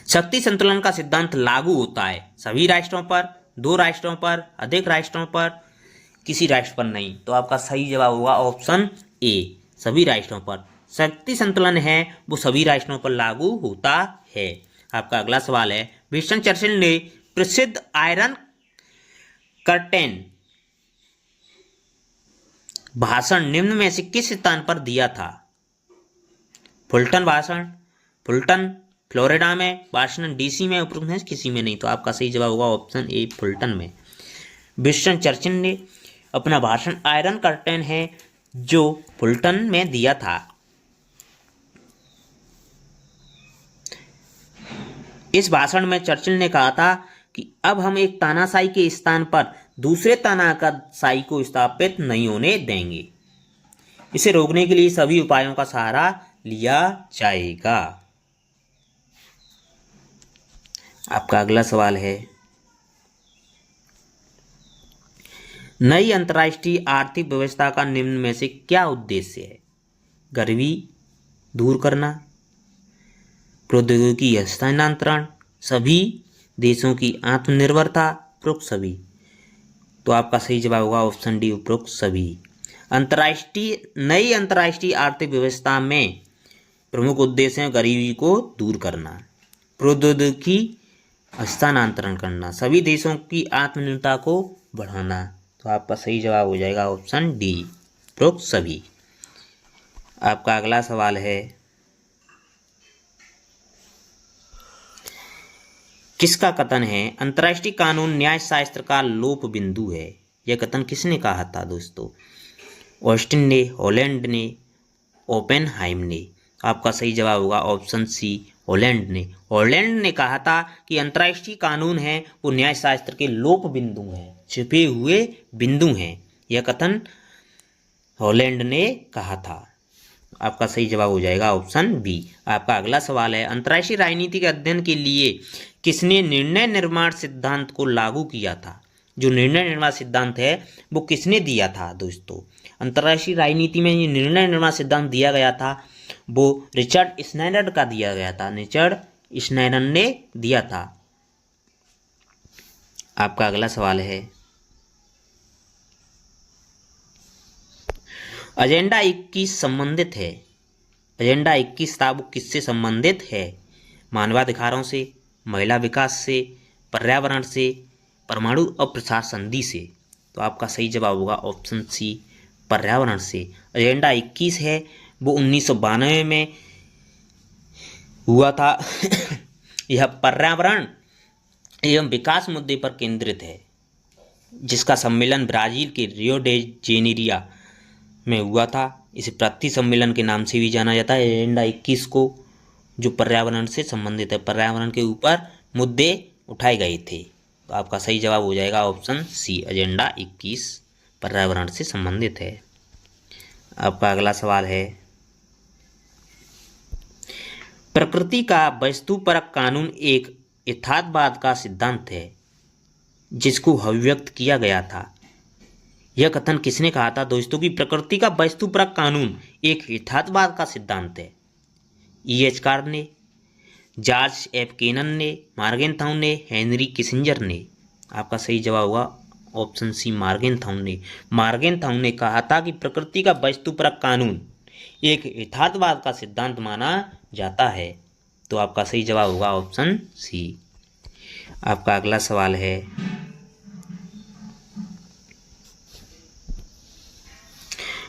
शक्ति संतुलन का सिद्धांत लागू होता है सभी राष्ट्रों पर, 2 राष्ट्रों पर, अधिक राष्ट्रों पर, किसी राष्ट्र पर नहीं। तो आपका सही जवाब होगा ऑप्शन ए, सभी राष्ट्रों पर। शक्ति संतुलन है वो सभी राष्ट्रों पर लागू होता है। आपका अगला सवाल है विंस्टन चर्चिल ने प्रसिद्ध आयरन कर्टेन भाषण निम्न में से किस स्थान पर दिया था? फुलटन भाषण, फुलटन फ्लोरिडा में, वाशिंगटन डीसी में, उपरोक्त में किसी में नहीं। तो आपका सही जवाब होगा ऑप्शन ए, फुलटन में। विंस्टन चर्चिल ने अपना भाषण आयरन कर्टेन है जो फुलटन में दिया था। इस भाषण में चर्चिल ने कहा था कि अब हम एक तानाशाही के स्थान पर दूसरे तानाशाही को स्थापित नहीं होने देंगे। इसे रोकने के लिए सभी उपायों का सहारा लिया जाएगा। आपका अगला सवाल है नई अंतर्राष्ट्रीय आर्थिक व्यवस्था का निम्न में से क्या उद्देश्य है? गरीबी दूर करना, प्रौद्योगिकी हस्तांतरण, सभी देशों की आत्मनिर्भरता, उपरोक्त सभी। तो आपका सही जवाब होगा ऑप्शन डी, उपरोक्त सभी। नई अंतर्राष्ट्रीय आर्थिक व्यवस्था में प्रमुख उद्देश्य है गरीबी को दूर करना, प्रौद्योगिकी हस्तांतरण करना, सभी देशों की आत्मनिर्भरता को बढ़ाना। तो आपका सही जवाब हो जाएगा ऑप्शन डी, उपरोक्त सभी। आपका अगला सवाल है, किसका कथन है अंतर्राष्ट्रीय कानून न्याय शास्त्र का लोप बिंदु है? यह कथन किसने कहा था दोस्तों? ऑस्टिन ने, हॉलैंड ने, ओपेनहाइम ने। आपका सही जवाब होगा ऑप्शन सी, हॉलैंड ने। हॉलैंड ने कहा था कि अंतर्राष्ट्रीय कानून है वो न्याय शास्त्र के लोप बिंदु हैं, छिपे हुए बिंदु हैं। यह कथन हॉलैंड ने कहा था। आपका सही जवाब हो जाएगा ऑप्शन बी। आपका अगला सवाल है, अंतर्राष्ट्रीय राजनीति के अध्ययन के लिए किसने निर्णय निर्माण सिद्धांत को लागू किया था? जो निर्णय निर्माण सिद्धांत है वो किसने दिया था दोस्तों? अंतर्राष्ट्रीय राजनीति में ये निर्णय निर्माण सिद्धांत दिया गया था वो रिचर्ड स्नाइडर का दिया गया था, रिचर्ड स्नाइडर ने दिया था। आपका अगला सवाल है, एजेंडा 21 संबंधित है, एजेंडा 21 था वो किससे संबंधित है? मानवाधिकारों से, महिला विकास से, पर्यावरण से, परमाणु अप्रसार संधि से। तो आपका सही जवाब होगा ऑप्शन सी, पर्यावरण से। एजेंडा 21 है वो 1992 में हुआ था। यह पर्यावरण एवं विकास मुद्दे पर केंद्रित है, जिसका सम्मेलन ब्राजील के रियो डे जेनेरिया में हुआ था। इसे पृथ्वी सम्मेलन के नाम से भी जाना जाता है एजेंडा 21 को, जो पर्यावरण से संबंधित है, पर्यावरण के ऊपर मुद्दे उठाए गए थे। तो आपका सही जवाब हो जाएगा ऑप्शन सी, एजेंडा 21 पर्यावरण से संबंधित है। आपका अगला सवाल है, प्रकृति का वस्तुपरक कानून एक यथार्थवाद का सिद्धांत है जिसको अभिव्यक्त किया गया था। यह कथन किसने कहा था दोस्तों कि प्रकृति का वस्तुपरक कानून एक यथार्थवाद का सिद्धांत है? E.H. कार्ड ने, जॉर्ज एफ केनन ने, मॉर्गनथाउ ने, हेनरी किसिंजर ने। आपका सही जवाब होगा ऑप्शन सी, मॉर्गनथाउ ने। मॉर्गनथाउ ने कहा था कि प्रकृति का वस्तुपरक कानून एक यथार्थवाद का सिद्धांत माना जाता है। तो आपका सही जवाब होगा ऑप्शन सी। आपका अगला सवाल है,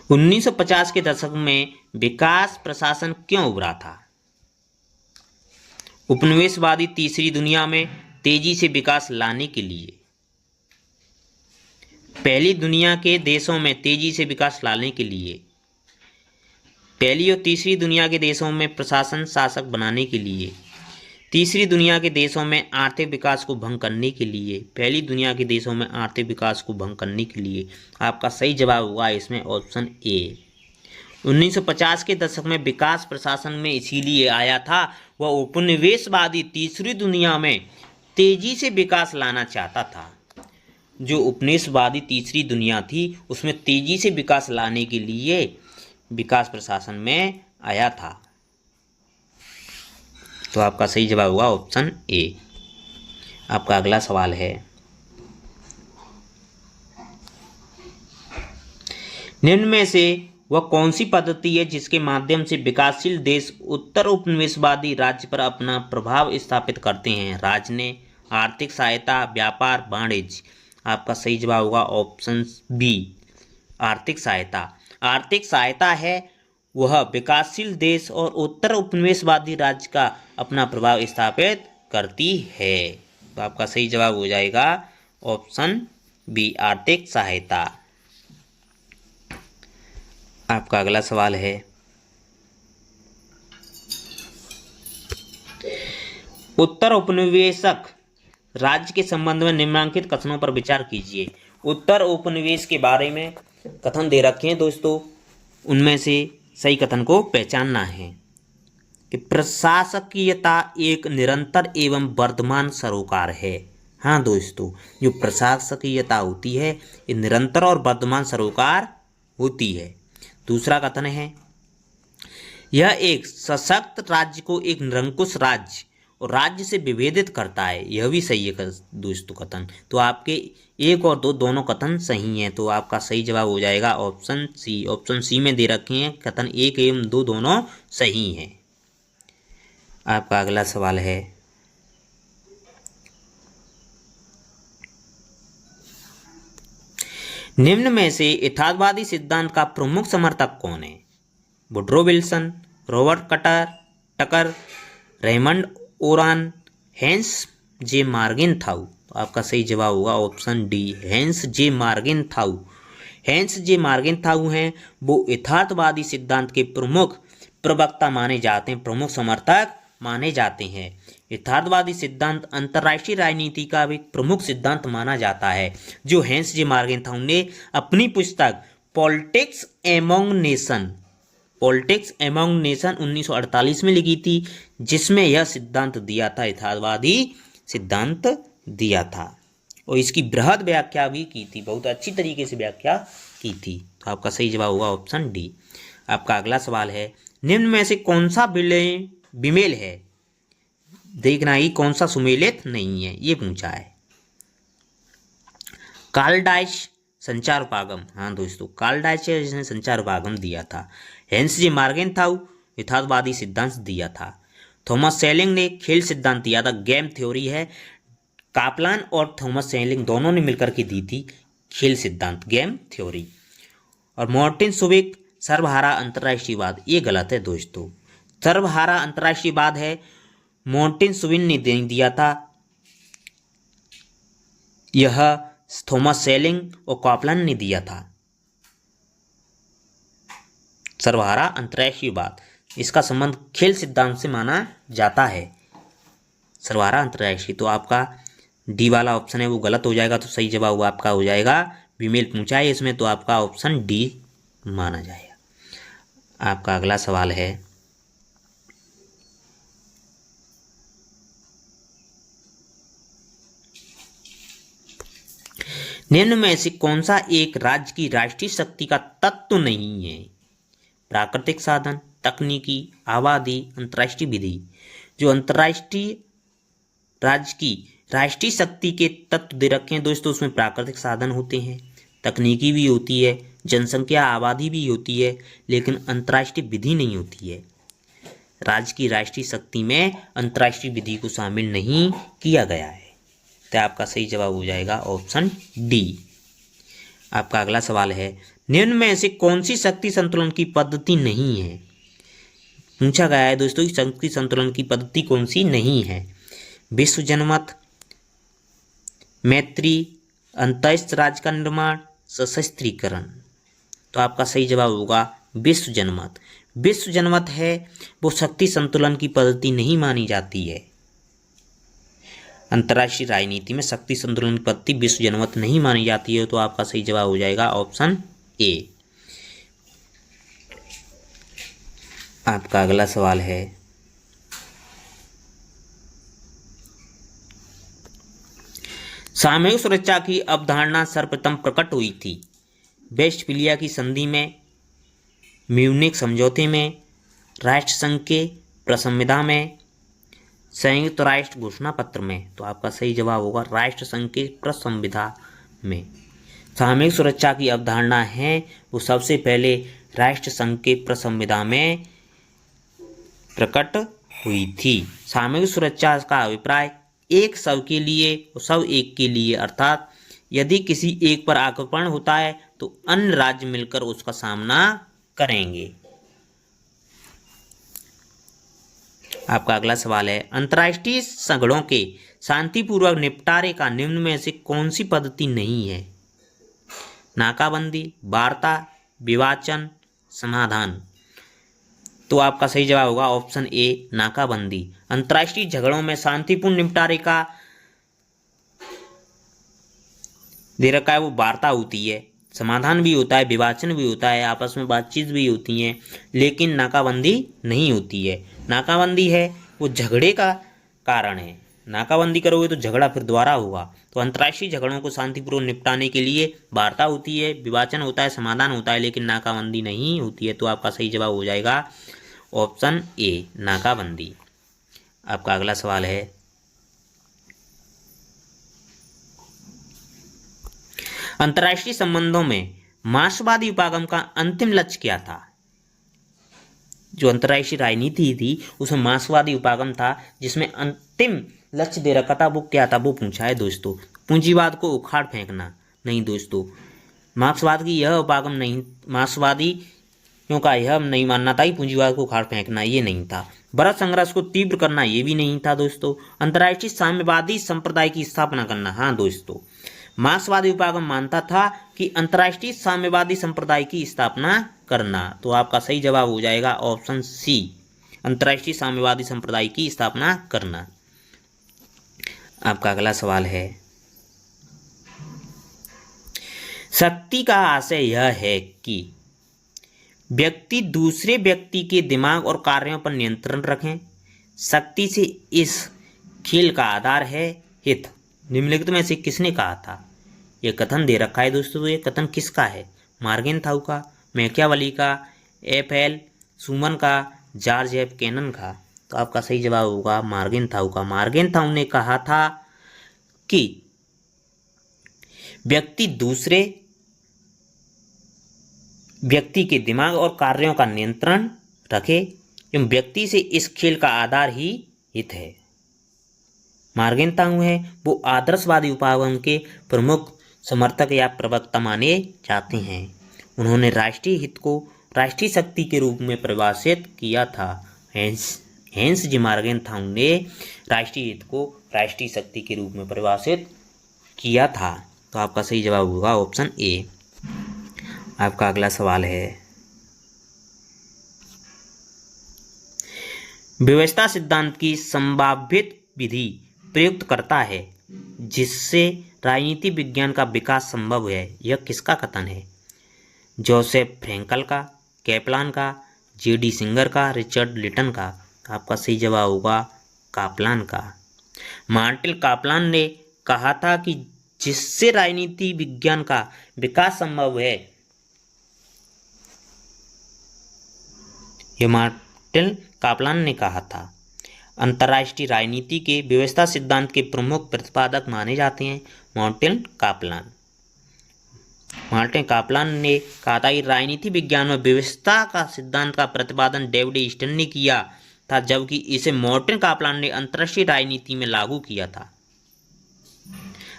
1950 के दशक में विकास प्रशासन क्यों उभरा था? उपनिवेशवादी तीसरी दुनिया में तेजी से विकास लाने के लिए, पहली दुनिया के देशों में तेजी से विकास लाने के लिए, पहली और तीसरी दुनिया के देशों में प्रशासन शासक बनाने के लिए, तीसरी दुनिया के देशों में आर्थिक विकास को भंग करने के लिए, पहली दुनिया के देशों में आर्थिक विकास को भंग करने के लिए। आपका सही जवाब होगा इसमें ऑप्शन ए। 1950 के दशक में विकास प्रशासन में इसीलिए आया था वह उपनिवेशवादी तीसरी दुनिया में तेजी से विकास लाना चाहता था। जो उपनिवेशवादी तीसरी दुनिया थी उसमें तेजी से विकास लाने के लिए विकास प्रशासन में आया था। तो आपका सही जवाब होगा ऑप्शन ए। आपका अगला सवाल है, निम्न में से वह कौन सी पद्धति है जिसके माध्यम से विकासशील देश उत्तर उपनिवेशवादी राज्य पर अपना प्रभाव स्थापित करते हैं? राजनीति, आर्थिक सहायता, व्यापार, वाणिज्य। आपका सही जवाब होगा ऑप्शन बी, आर्थिक सहायता। आर्थिक सहायता है वह विकासशील देश और उत्तर उपनिवेशवादी राज्य का अपना प्रभाव स्थापित करती है। तो आपका सही जवाब हो जाएगा ऑप्शन बी, आर्थिक सहायता। आपका अगला सवाल है, उत्तर उपनिवेशक राज्य के संबंध में निम्नलिखित कथनों पर विचार कीजिए। उत्तर उपनिवेश के बारे में कथन दे रखे हैं दोस्तों, उनमें से सही कथन को पहचानना है कि प्रशासकीयता एक निरंतर एवं वर्तमान सरोकार है। हाँ दोस्तों, जो प्रशासकीयता होती है ये निरंतर और वर्तमान सरोकार होती है। दूसरा कथन है यह एक सशक्त राज्य को एक निरंकुश राज्य और राज्य से विभेदित करता है। यह भी सही है दोस्तों कथन। तो आपके एक और दो दोनों कथन सही हैं, तो आपका सही जवाब हो जाएगा ऑप्शन सी। ऑप्शन सी में दे रखे हैं कथन एक एवं दो दोनों सही हैं। आपका अगला सवाल है, निम्न में से यथार्थवादी सिद्धांत का प्रमुख समर्थक कौन है? वुड्रो विल्सन, रॉबर्ट टकर, रेमंड ओरान, हेंस जे मार्गेनथाउ। तो आपका सही जवाब होगा ऑप्शन डी, हेंस जे मार्गेनथाउ। हेंस जे मार्गेनथाउ हैं वो यथार्थवादी सिद्धांत के प्रमुख प्रवक्ता माने जाते हैं, प्रमुख समर्थक माने जाते हैं। यथार्थवादी सिद्धांत अंतर्राष्ट्रीय राजनीति का भी प्रमुख सिद्धांत माना जाता है, जो हेंस जे मार्गेनथाउ ने अपनी पुस्तक पॉलिटिक्स एमोंग नेशन 1948 में लिखी थी, जिसमें यह सिद्धांत दिया था, यथार्थवादी सिद्धांत दिया था, और इसकी बृहद व्याख्या भी की थी, बहुत अच्छी तरीके से व्याख्या की थी। तो आपका सही जवाब होगा ऑप्शन डी। आपका अगला सवाल है, निम्न में से कौन सा विमेल है? देखना ही कौन सा सुमेलित नहीं है, ये पूछा है। कार्ल डाइच संचार उपागम, हाँ दोस्तों कार्ल डाइच जिसने संचार उपागम दिया था। हेंस जे मार्गेनथाउ यथार्थवादी सिद्धांत दिया था। थॉमस सेलिंग ने खेल सिद्धांत दिया था, गेम थ्योरी है। कापलान और थॉमस सेलिंग दोनों ने मिलकर के दी थी खेल सिद्धांत, गेम थ्योरी। और मार्टिन सुबिक सर्वहारा अंतर्राष्ट्रीयवाद, ये गलत है दोस्तों। सर्वहारा अंतर्राष्ट्रीयवाद है, मार्टिन सुबिन ने दिया था, यह थॉमस सेलिंग और कापलान ने दिया था। सर्वहारा अंतर्राष्ट्रीयवाद, इसका संबंध खेल सिद्धांत से माना जाता है, सर्वहारा अंतर्राष्ट्रीय। तो आपका डी वाला ऑप्शन है वो गलत हो जाएगा, तो सही जवाब आपका हो जाएगा, विमेल पूछा है इसमें, तो आपका ऑप्शन डी माना जाएगा। आपका अगला सवाल है, निम्न में से कौन सा एक राज्य की राष्ट्रीय शक्ति का तत्व नहीं है? प्राकृतिक साधन, तकनीकी, आबादी, अंतर्राष्ट्रीय विधि। जो अंतर्राष्ट्रीय राज्य की राष्ट्रीय शक्ति के तत्व दे रखे हैं दोस्तों, उसमें प्राकृतिक साधन होते हैं, तकनीकी भी होती है, जनसंख्या आबादी भी होती है, लेकिन अंतर्राष्ट्रीय विधि नहीं होती है। राज्य की राष्ट्रीय शक्ति में अंतर्राष्ट्रीय विधि को शामिल नहीं किया गया है, तो आपका सही जवाब हो जाएगा ऑप्शन डी। आपका अगला सवाल है, निम्न में से कौन सी शक्ति संतुलन की पद्धति नहीं है? पूछा गया है दोस्तों कि शक्ति संतुलन की पद्धति कौन सी नहीं है? विश्व जनमत, मैत्री, अंतःस्थ राज्य का निर्माण, सशस्त्रीकरण। तो आपका सही जवाब होगा विश्व जनमत। विश्व जनमत है वो शक्ति संतुलन की पद्धति नहीं मानी जाती है, अंतर्राष्ट्रीय राजनीति में शक्ति संतुलन की पद्धति विश्व जनमत नहीं मानी जाती है, तो आपका सही जवाब हो जाएगा ऑप्शन ए। आपका अगला सवाल है, सामूहिक सुरक्षा की अवधारणा सर्वप्रथम प्रकट हुई थी वेस्टफालिया की संधि में, म्यूनिख समझौते में, राष्ट्र संघ के प्रसंविदा में, संयुक्त राष्ट्र घोषणा पत्र में। तो आपका सही जवाब होगा राष्ट्र संघ के प्रसंविदा में। सामूहिक सुरक्षा की अवधारणा है वो सबसे पहले राष्ट्र संघ के प्रसंविदा में प्रकट हुई थी। सामूहिक सुरक्षा का अभिप्राय एक सब के लिए और सब एक के लिए, अर्थात यदि किसी एक पर आक्रमण होता है तो अन्य राज्य मिलकर उसका सामना करेंगे। आपका अगला सवाल है, अंतर्राष्ट्रीय झगड़ों के शांतिपूर्वक निपटारे का निम्न में से कौन सी पद्धति नहीं है? नाकाबंदी, वार्ता, विवाचन, समाधान। तो आपका सही जवाब होगा ऑप्शन ए, नाकाबंदी। अंतर्राष्ट्रीय झगड़ों में शांतिपूर्ण निपटारे का दे रखा है वो वार्ता होती है, समाधान भी होता है, विवाचन भी होता है, आपस में बातचीत भी होती है, लेकिन नाकाबंदी नहीं होती है। नाकाबंदी है वो झगड़े का कारण है, नाकाबंदी करोगे तो झगड़ा फिर दोबारा होगा। तो अंतर्राष्ट्रीय झगड़ों को शांतिपूर्वक निपटाने के लिए वार्ता होती है, विवाचन होता है, समाधान होता है, लेकिन नाकाबंदी नहीं होती है। तो आपका सही जवाब हो जाएगा ऑप्शन ए नाकाबंदी। आपका अगला सवाल है, अंतर्राष्ट्रीय संबंधों में मार्क्सवादी उपागम का अंतिम लक्ष्य क्या था? जो अंतर्राष्ट्रीय राजनीति थी उसमें मार्क्सवादी उपागम था, जिसमें अंतिम लक्ष्य दे रखा था, वो क्या था वो पूछा है दोस्तों। पूंजीवाद को उखाड़ फेंकना नहीं दोस्तों, मार्क्सवाद की यह उपागम नहीं, मार्क्सवादी क्यों का यह नहीं मानना था कि पूंजीवाद को उखाड़ फेंकना, ये नहीं था। भारत संघर्ष को तीव्र करना, ये भी नहीं था दोस्तों। अंतर्राष्ट्रीय साम्यवादी संप्रदाय की स्थापना करना, हाँ दोस्तों, मार्क्सवादी उपागम मानता था कि अंतर्राष्ट्रीय साम्यवादी संप्रदाय की स्थापना करना। तो आपका सही जवाब हो जाएगा ऑप्शन सी, अंतर्राष्ट्रीय साम्यवादी संप्रदाय की स्थापना करना। आपका अगला सवाल है, शक्ति का आशय यह है कि व्यक्ति दूसरे व्यक्ति के दिमाग और कार्यों पर नियंत्रण रखें। शक्ति से इस खेल का आधार है हित। निम्नलिखित में से किसने कहा था? यह कथन दे रखा है दोस्तों, तो ये कथन किसका है? मार्गेनथाउ का, मैकियावेली का, एफएल शूमन का, जॉर्ज एफ कैनन का। तो आपका सही जवाब होगा मार्गेनथाउ का। मार्गेनथाउ ने कहा था कि व्यक्ति दूसरे व्यक्ति के दिमाग और कार्यों का नियंत्रण रखे एवं व्यक्ति से इस खेल का आधार ही हित है। मार्गेनथाउ है वो आदर्शवादी उपागम के प्रमुख समर्थक या प्रवक्ता माने जाते हैं। उन्होंने राष्ट्रीय हित को राष्ट्रीय शक्ति के रूप में परिभाषित किया था। हेंस जी मार्गेनथाउ ने राष्ट्रीय हित को राष्ट्रीय शक्ति के रूप में परिभाषित किया था। तो आपका सही जवाब होगा ऑप्शन ए। आपका अगला सवाल है, व्यवस्था सिद्धांत की संभावित विधि प्रयुक्त करता है जिससे राजनीति विज्ञान का विकास संभव है। यह किसका कथन है? जोसेफ फ्रैंकल का, कैपलान का, जेडी सिंगर का, रिचर्ड लिटन का। आपका सही जवाब होगा कापलान का। मार्टिन कापलान ने कहा था कि जिससे राजनीति विज्ञान का विकास संभव है, यह मार्टिन कापलान ने कहा था। अंतर्राष्ट्रीय राजनीति के व्यवस्था सिद्धांत के प्रमुख प्रतिपादक माने जाते हैं मार्टिन कापलान। मार्टिन कापलान ने कहा था कि राजनीति विज्ञान में व्यवस्था का सिद्धांत का प्रतिपादन डेविड स्टर्न ने किया था, जबकि इसे मार्टिन कापलान ने अंतर्राष्ट्रीय राजनीति में लागू किया था।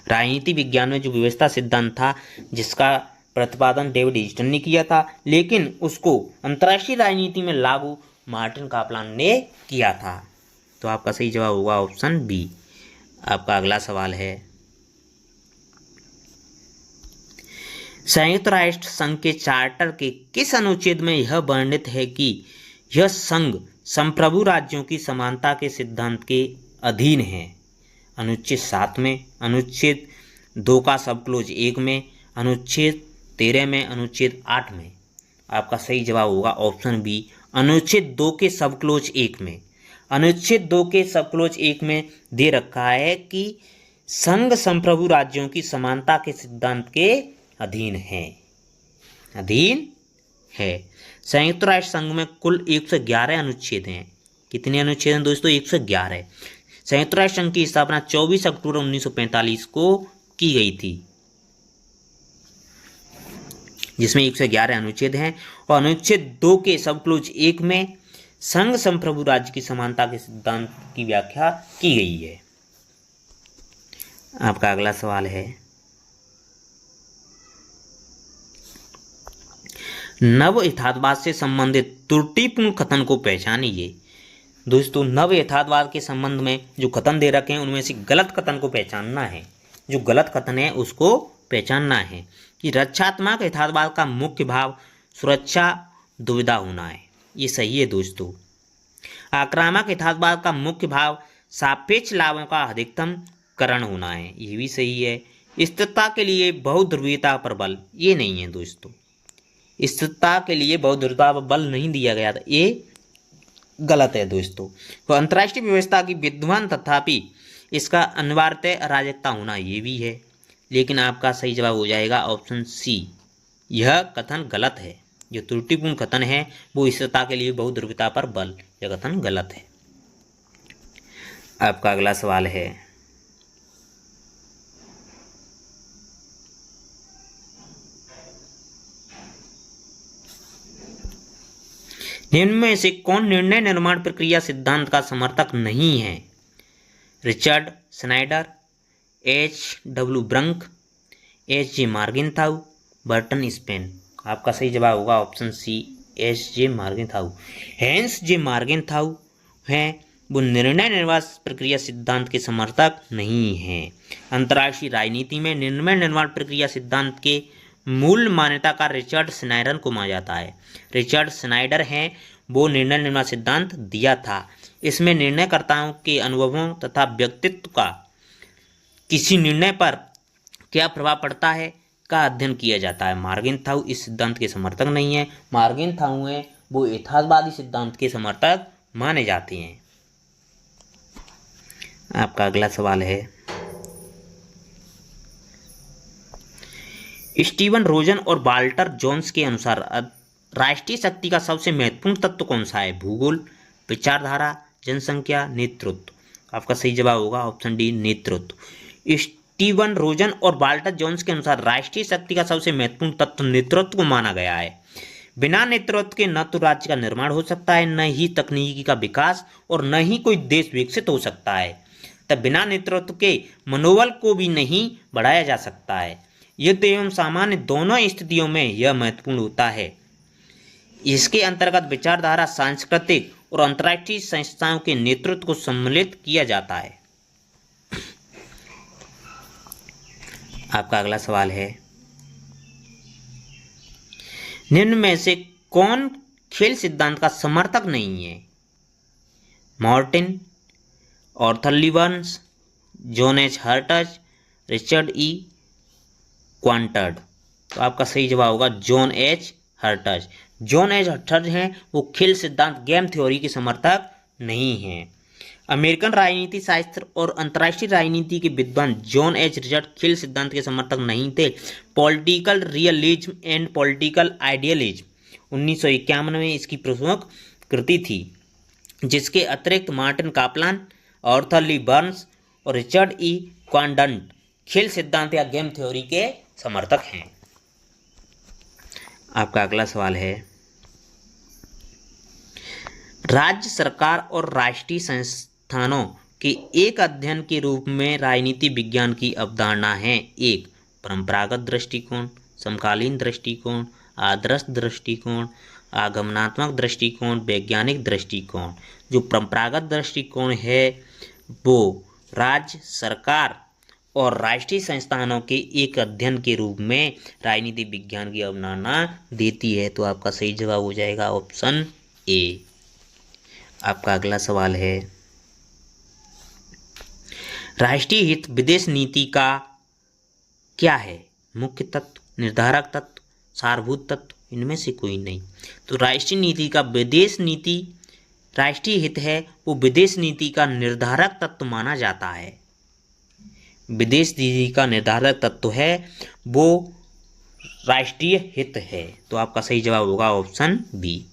राजनीति विज्ञान में जो व्यवस्था सिद्धांत था जिसका प्रतिपादन डेविड स्टर्न ने किया था, लेकिन उसको अंतर्राष्ट्रीय राजनीति में लागू मार्टिन कापलान ने किया था। तो आपका सही जवाब होगा ऑप्शन बी। आपका अगला सवाल है, संयुक्त राष्ट्र संघ के चार्टर के किस अनुच्छेद में यह वर्णित है कि यह संघ संप्रभु राज्यों की समानता के सिद्धांत के अधीन है? अनुच्छेद 7 में, अनुच्छेद 2 का सब क्लोज 1 में, अनुच्छेद 13 में, अनुच्छेद 8 में। आपका सही जवाब होगा ऑप्शन बी, अनुच्छेद 2 के सब क्लोज 1 में। अनुच्छेद 2 के सब क्लोज 1 में दे रखा है कि संघ संप्रभु राज्यों की समानता के सिद्धांत के अधीन है, अधीन है। संयुक्त राष्ट्र संघ में कुल 111 अनुच्छेद हैं। कितने अनुच्छेद हैं दोस्तों? 111। संयुक्त राष्ट्र संघ की स्थापना 24 अक्टूबर 1945 को की गई थी, जिसमें 111 अनुच्छेद हैं। और अनुच्छेद 2 के सब क्लोज 1 में संघ संप्रभु राज्य की समानता के सिद्धांत की व्याख्या की गई है। आपका अगला सवाल है, नव यथार्थवाद से संबंधित त्रुटिपूर्ण कथन को पहचानिए। दोस्तों, नव यथार्थवाद के संबंध में जो कथन दे रखे हैं उनमें से गलत कथन को पहचानना है। जो गलत कथन है उसको पहचानना है कि रक्षात्मक यथार्थवाद का मुख्य भाव सुरक्षा दुविधा होना है, ये सही है दोस्तों। आक्रामक यथार्थवाद का मुख्य भाव सापेक्ष लाभों का अधिकतम करण होना है, ये भी सही है। स्थिरता के लिए बहुध्रुवीयता पर बल, ये नहीं है दोस्तों। स्थिरता के लिए बहुध्रुवीयता पर बल नहीं दिया गया था, ये गलत है दोस्तों। तो अंतर्राष्ट्रीय व्यवस्था की विद्वान तथापि इसका अनिवार्यतः अराजकता होना, ये भी है। लेकिन आपका सही जवाब हो जाएगा ऑप्शन सी, यह कथन गलत है। जो त्रुटिपूर्ण कथन है वो स्थिरता के लिए बहुध्रुवता पर बल, यह कथन गलत है। आपका अगला सवाल है, निम्न में से कौन निर्णय निर्माण प्रक्रिया सिद्धांत का समर्थक नहीं है? Richard Snyder, H.W. Bruck, H.J. Morgenthau, Burton Sapin. आपका सही जवाब होगा ऑप्शन सी, H.J. मार्गेनथाउ। हैंस जे मार्गेनथाउ हैं वो निर्णय निर्माण प्रक्रिया सिद्धांत के समर्थक नहीं हैं। अंतर्राष्ट्रीय राजनीति में निर्णय निर्माण प्रक्रिया सिद्धांत के मूल मान्यताकार रिचर्ड स्नाइडर को माना जाता है। रिचर्ड स्नाइडर हैं वो निर्णय निर्माण सिद्धांत दिया था। इसमें निर्णयकर्ताओं के अनुभवों तथा व्यक्तित्व का किसी निर्णय पर क्या प्रभाव पड़ता है का अध्ययन किया जाता है। मार्गेनथाउ इस सिद्धांत के समर्थक नहीं है। मार्गेनथाउ हैं वो यथार्थवादी सिद्धांत के समर्थक माने जाते हैं। आपका अगला सवाल है, स्टीवन रोजन और वाल्टर जोन्स के अनुसार राष्ट्रीय शक्ति का सबसे महत्वपूर्ण तत्व कौन सा है? भूगोल, विचारधारा, जनसंख्या, नेतृत्व। आपका सही जवाब होगा ऑप्शन डी, नेतृत्व। स्टीवन रोजन और वाल्टर जोन्स के अनुसार राष्ट्रीय शक्ति का सबसे महत्वपूर्ण तत्व नेतृत्व को माना गया है। बिना नेतृत्व के न तो राज्य का निर्माण हो सकता है, न ही तकनीकी का विकास और न ही कोई देश विकसित हो सकता है। तब बिना नेतृत्व के मनोबल को भी नहीं बढ़ाया जा सकता है। युद्ध एवं सामान्य दोनों स्थितियों में यह महत्वपूर्ण होता है। इसके अंतर्गत विचारधारा, सांस्कृतिक और अंतर्राष्ट्रीय संस्थाओं के नेतृत्व को सम्मिलित किया जाता है। आपका अगला सवाल है, निम्न में से कौन खेल सिद्धांत का समर्थक नहीं है? Martin, Arthur Lee Burns, John H Herz, Richard E Quandt. तो आपका सही जवाब होगा John H Herz. John H Herz हैं वो खेल सिद्धांत, गेम थ्योरी के समर्थक नहीं हैं। अमेरिकन राजनीति शास्त्र और अंतर्राष्ट्रीय राजनीति के विद्वान जॉन एच रिचर्ड खेल सिद्धांत के समर्थक नहीं थे। Political realism and political idealism 1951 में इसकी प्रमुख कृति थी, जिसके अतिरिक्त मार्टिन कापलान, आर्थर ली बर्न्स और रिचर्ड ई क्वांडंट खेल सिद्धांत या गेम थ्योरी के समर्थक हैं। आपका अगला सवाल है, राज्य सरकार और राष्ट्रीय संस्थानों के एक अध्ययन के रूप में राजनीति विज्ञान की अवधारणा है। एक, परंपरागत दृष्टिकोण, समकालीन दृष्टिकोण, आदर्श दृष्टिकोण, आगमनात्मक दृष्टिकोण, वैज्ञानिक दृष्टिकोण। जो परंपरागत दृष्टिकोण है वो राज्य सरकार और राष्ट्रीय संस्थानों के एक अध्ययन के रूप में राजनीति विज्ञान की अवधारणा देती है। तो आपका सही जवाब हो जाएगा ऑप्शन ए। आपका अगला सवाल है, राष्ट्रीय हित विदेश नीति का क्या है? मुख्य तत्व, निर्धारक तत्व, सारभूत तत्व, इनमें से कोई नहीं। तो राष्ट्रीय नीति का विदेश नीति, राष्ट्रीय हित है वो विदेश नीति का निर्धारक तत्व माना जाता है। विदेश नीति का निर्धारक तत्व है वो राष्ट्रीय हित है। तो आपका सही जवाब होगा ऑप्शन बी।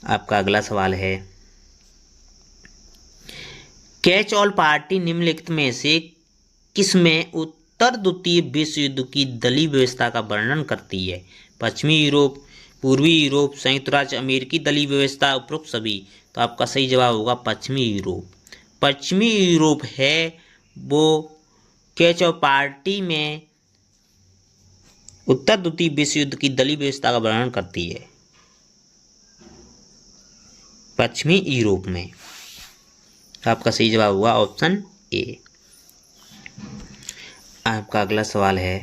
आपका अगला सवाल है, कैच ऑल पार्टी निम्नलिखित में से किसमें उत्तर द्वितीय विश्व युद्ध की दलीय व्यवस्था का वर्णन करती है? पश्चिमी यूरोप, पूर्वी यूरोप, संयुक्त राज्य अमेरिकी दलीय व्यवस्था, उपरोक्त सभी। तो आपका सही जवाब होगा पश्चिमी यूरोप। पश्चिमी यूरोप है वो कैच ऑफ पार्टी में उत्तर द्वितीय विश्व युद्ध की दलीय व्यवस्था का वर्णन करती है, पश्चिमी यूरोप में। आपका सही जवाब हुआ ऑप्शन ए। आपका अगला सवाल है,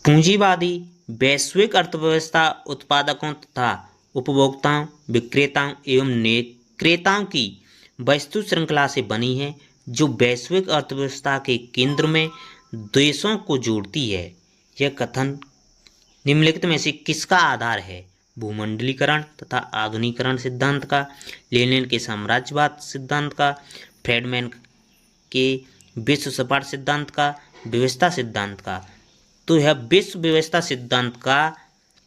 पूंजीवादी वैश्विक अर्थव्यवस्था उत्पादकों तथा उपभोक्ताओं, विक्रेताओं एवं क्रेताओं की वस्तु श्रृंखला से बनी है, जो वैश्विक अर्थव्यवस्था के केंद्र में देशों को जोड़ती है। यह कथन निम्नलिखित में से किसका आधार है? भूमंडलीकरण तथा आधुनिकीकरण सिद्धांत का, लेनिन के साम्राज्यवाद सिद्धांत का, फ्रेडमैन के विश्व सपाट सिद्धांत का व्यवस्था सिद्धांत का। तो यह विश्व व्यवस्था सिद्धांत का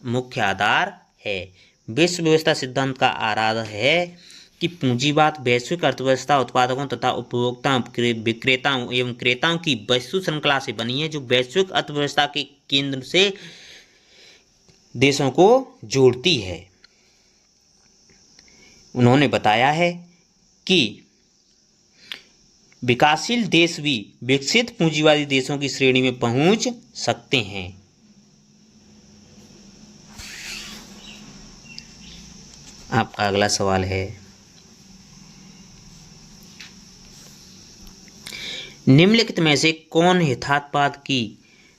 मुख्य आधार है। विश्व व्यवस्था सिद्धांत का आधार है कि पूंजीवाद वैश्विक अर्थव्यवस्था उत्पादकों तथा उपभोक्ताओं, विक्रेताओं एवं क्रेताओं की वस्तु श्रृंखला से बनी है, जो वैश्विक अर्थव्यवस्था के केंद्र से देशों को जोड़ती है। उन्होंने बताया है कि विकासशील देश भी विकसित पूंजीवादी देशों की श्रेणी में पहुंच सकते हैं। आपका अगला सवाल है, निम्नलिखित में से कौन यथार्थवाद की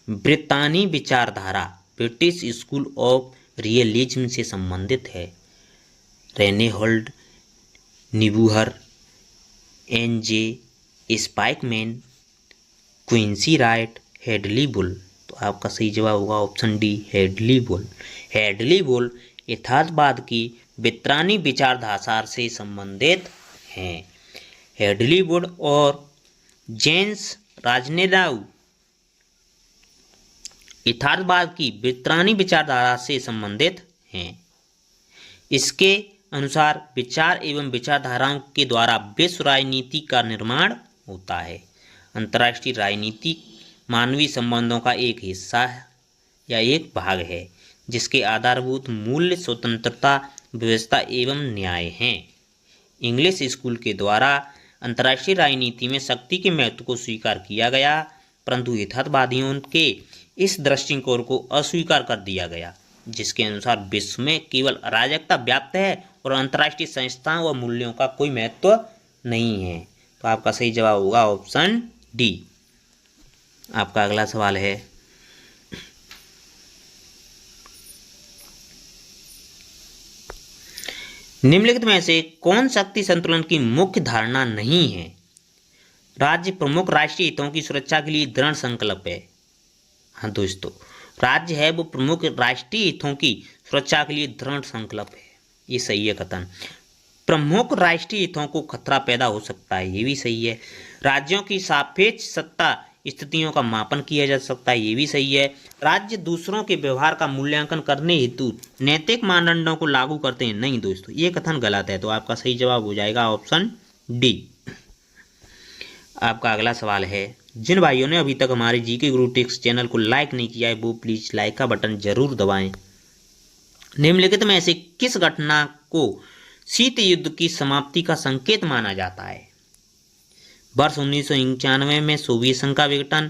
ब्रितानी विचारधारा ब्रिटिश स्कूल ऑफ रियलिज्म से संबंधित है? Reinhold, Niebuhr, N J. Spykman, Quincy Wright, Hedley Bull. तो आपका सही जवाब होगा option D, Hedley Bull. Hedley Bull यथार्थवाद की ब्रितानी विचारधारा से संबंधित हैं। हेडली बुल और जेम्स राजनेराउ यथार्थवाद की ब्रितानी विचारधारा से संबंधित हैं। इसके अनुसार विचार एवं विचारधाराओं के द्वारा विश्व राजनीति का निर्माण होता है। अंतर्राष्ट्रीय राजनीति मानवीय संबंधों का एक हिस्सा है या एक भाग है, जिसके आधारभूत मूल्य स्वतंत्रता, व्यवस्था एवं न्याय हैं। इंग्लिश स्कूल के द्वारा अंतर्राष्ट्रीय राजनीति में शक्ति के महत्व को स्वीकार किया गया, परंतु यथार्थवादियों के इस दृष्टिकोण को अस्वीकार कर दिया गया, जिसके अनुसार विश्व में केवल अराजकता व्याप्त है और अंतर्राष्ट्रीय संस्थाओं व मूल्यों का कोई महत्व नहीं है। तो आपका सही जवाब होगा ऑप्शन डी। आपका अगला सवाल है, निम्नलिखित में से कौन शक्ति संतुलन की मुख्य धारणा नहीं है? राज्य प्रमुख राष्ट्रीय हितों की सुरक्षा के लिए दृढ़ संकल्प है। हाँ दोस्तों, राज्य है वो प्रमुख राष्ट्रीय हितों की सुरक्षा के लिए दृढ़ संकल्प है, ये सही है कथन। प्रमुख राष्ट्रीय हितों को खतरा पैदा हो सकता है, ये भी सही है। राज्यों की सापेक्ष सत्ता स्थितियों का मापन किया जा सकता है, ये भी सही है। राज्य दूसरों के व्यवहार का मूल्यांकन करने हेतु नैतिक मानदंडों को लागू करते हैं, नहीं दोस्तों, ये कथन गलत है। तो आपका सही जवाब हो जाएगा ऑप्शन डी। आपका अगला सवाल है, जिन भाइयों ने अभी तक हमारे जीके गुरु टिप्स चैनल को लाइक नहीं किया है, वो प्लीज लाइक का बटन जरूर दबाएं। निम्नलिखित में से किस घटना को शीत युद्ध की समाप्ति का संकेत माना जाता है? वर्ष 1991 में सोवियत संघ का विघटन,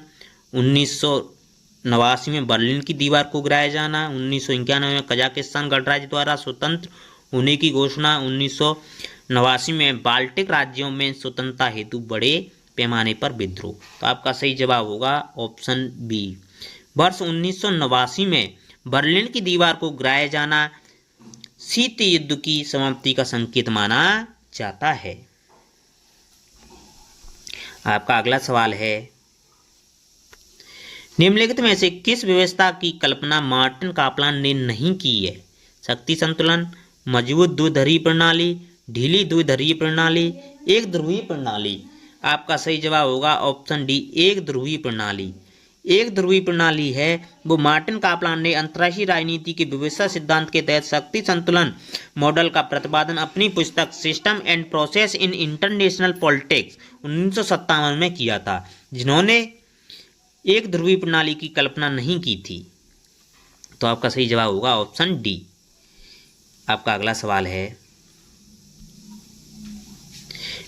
1989 में बर्लिन की दीवार को गिराया जाना, 1991 में कजाकिस्तान गणराज्य द्वारा स्वतंत्र होने की घोषणा, 1989 में बाल्टिक राज्यों में स्वतंत्रता हेतु बड़े पैमाने पर विद्रोह। तो आपका सही जवाब होगा ऑप्शन बी। वर्ष 1989 में बर्लिन की दीवार को गिराया जाना शीत युद्ध की समाप्ति का संकेत माना जाता है। आपका अगला सवाल है, निम्नलिखित में से किस व्यवस्था की कल्पना मार्टिन कापलान ने नहीं की है? शक्ति संतुलन, मजबूत द्विध्रुवीय प्रणाली, ढीली द्विध्रुवीय प्रणाली, एक ध्रुवीय प्रणाली। आपका सही जवाब होगा ऑप्शन डी, एक ध्रुवीय प्रणाली। एक ध्रुवीय प्रणाली है वो मार्टिन कापलान ने अंतर्राष्ट्रीय राजनीति के व्यवस्था सिद्धांत के तहत शक्ति संतुलन मॉडल का प्रतिपादन अपनी पुस्तक system and process in international politics 1957 में किया था, जिन्होंने एक ध्रुवीय प्रणाली की कल्पना नहीं की थी। तो आपका सही जवाब होगा ऑप्शन डी। आपका अगला सवाल है,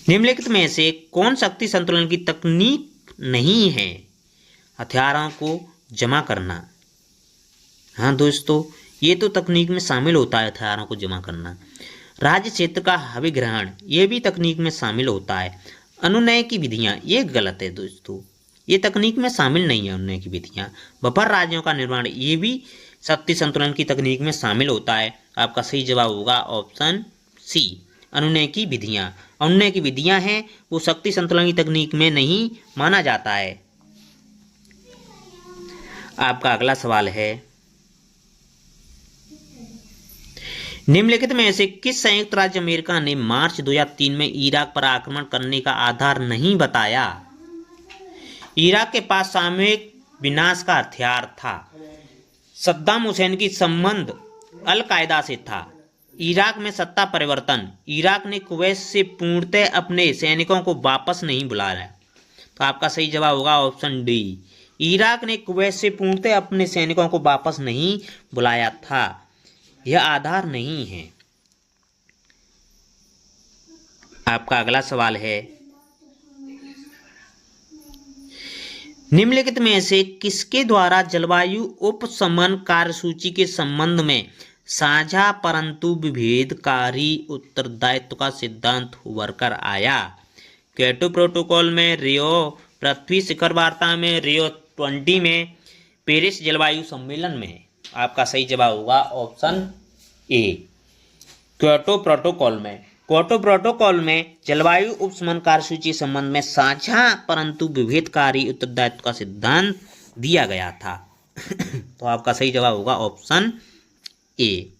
निम्नलिखित में से कौन शक्ति संतुलन की तकनीक नहीं है? हथियारों को जमा करना। हाँ दोस्तों, ये तो तकनीक में शामिल होता है, हथियारों को जमा करना। राज्य क्षेत्र का अभिग्रहण, ये भी तकनीक में शामिल होता है। अनुनय की विधियाँ, ये गलत है दोस्तों, ये तकनीक में शामिल नहीं है अनुनय की विधियाँ। बफर राज्यों का निर्माण, ये भी शक्ति संतुलन की तकनीक में शामिल होता है। आपका सही जवाब होगा ऑप्शन सी, अनुनय की विधियाँ। अनुनय की विधियाँ हैं वो शक्ति संतुलन की तकनीक में नहीं माना जाता है। आपका अगला सवाल है, निम्नलिखित में से किस संयुक्त राज्य अमेरिका ने मार्च 2003 में इराक पर आक्रमण करने का आधार नहीं बताया? इराक के पास सामूहिक विनाश का हथियार था। सद्दाम हुसैन की संबंध अल-कायदा से था। इराक में सत्ता परिवर्तन। इराक ने कुवैत से पूर्णतः अपने सैनिकों को वापस नहीं बुलाया। तो आपका सही जवाब होगा ऑप्शन डी। इराक ने कुवैत से पूर्णतः अपने सैनिकों को वापस नहीं बुलाया था। यह आधार नहीं है। आपका अगला सवाल है, निम्नलिखित में से किसके द्वारा जलवायु उपशमन कार्यसूची के संबंध में साझा परंतु विभेदकारी उत्तरदायित्व का सिद्धांत उभर कर आया? क्योटो प्रोटोकॉल में, रियो पृथ्वी शिखर वार्ता में, रियो 20 में, पेरिस जलवायु सम्मेलन में। आपका सही जवाब होगा ऑप्शन ए, क्योटो प्रोटोकॉल में। क्योटो प्रोटोकॉल में जलवायु उपशमन कार्यसूची संबंध में साझा परंतु विभेदकारी उत्तरदायित्व का सिद्धांत दिया गया था। तो आपका सही जवाब होगा option A,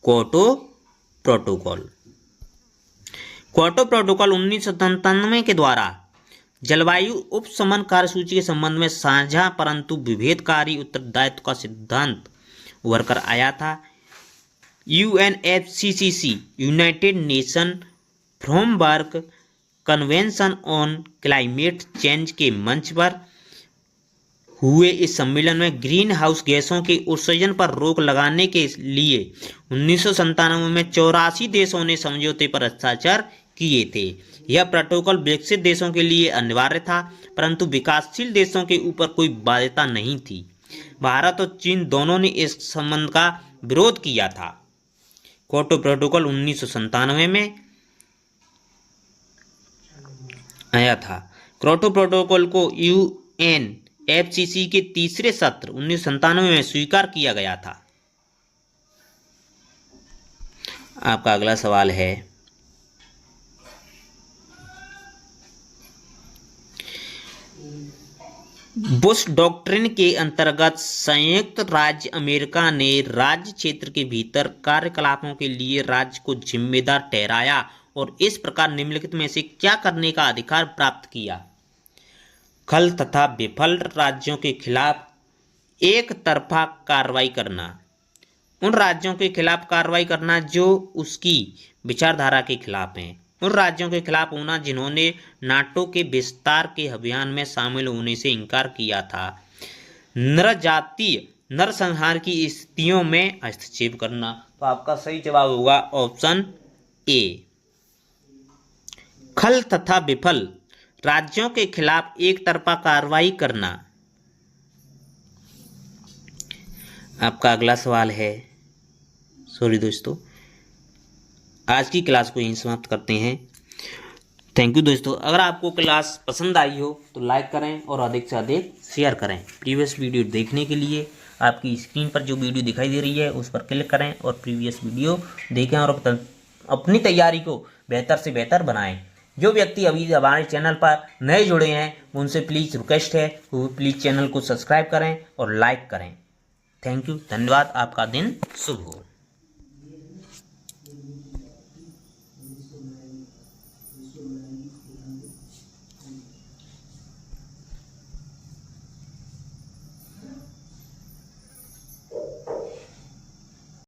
Kyoto protocol. Kyoto protocol 1997 के द्वारा जलवायु उपशमन कार्यसूची के संबंध में साझा परंतु विभेदकारी उत्तरदायित्व का सिद्धांत उभर कर आया था। UNFCCC United nation framework convention on climate change के मंच पर हुए इस सम्मेलन में ग्रीन हाउस गैसों के उत्सर्जन पर रोक लगाने के लिए 1997 में 84 देशों ने समझौते पर हस्ताक्षर किए थे। यह प्रोटोकॉल विकसित देशों के लिए अनिवार्य था, परंतु विकासशील देशों के ऊपर कोई बाध्यता नहीं थी। भारत और चीन दोनों ने इस संबंध का विरोध किया था। क्योटो प्रोटोकॉल 1997 में आया था। क्योटो प्रोटोकॉल को UNFCCC के तीसरे सत्र 1997 में स्वीकार किया गया था। आपका अगला सवाल है, बुश डॉक्ट्रिन के अंतर्गत संयुक्त राज्य अमेरिका ने राज्य क्षेत्र के भीतर कार्यकलापों के लिए राज्य को जिम्मेदार ठहराया और इस प्रकार निम्नलिखित में से क्या करने का अधिकार प्राप्त किया? खल तथा विफल राज्यों के खिलाफ एक तरफा कार्रवाई करना। उन राज्यों के खिलाफ कार्रवाई करना जो उसकी विचारधारा के खिलाफ हैं। उन राज्यों के खिलाफ होना जिन्होंने नाटो के विस्तार के अभियान में शामिल होने से इनकार किया था। नरजातीय नरसंहार की स्थितियों में हस्तक्षेप करना। तो आपका सही जवाब होगा ऑप्शन ए, खल तथा विफल राज्यों के खिलाफ एक तरफा कार्रवाई करना। आपका अगला सवाल है, सॉरी दोस्तों, आज की क्लास को यहीं समाप्त करते हैं। थैंक यू दोस्तों। अगर आपको क्लास पसंद आई हो तो लाइक करें और अधिक से अधिक शेयर करें। प्रीवियस वीडियो देखने के लिए आपकी स्क्रीन पर जो वीडियो दिखाई दे रही है उस पर क्लिक करें और प्रीवियस वीडियो देखें और अपनी तैयारी को बेहतर से बेहतर बनाएं। जो व्यक्ति अभी हमारे चैनल पर नए जुड़े हैं उनसे प्लीज़ रिक्वेस्ट है वो प्लीज़ चैनल को सब्सक्राइब करें और लाइक करें। थैंक यू, धन्यवाद। आपका दिन शुभ हो।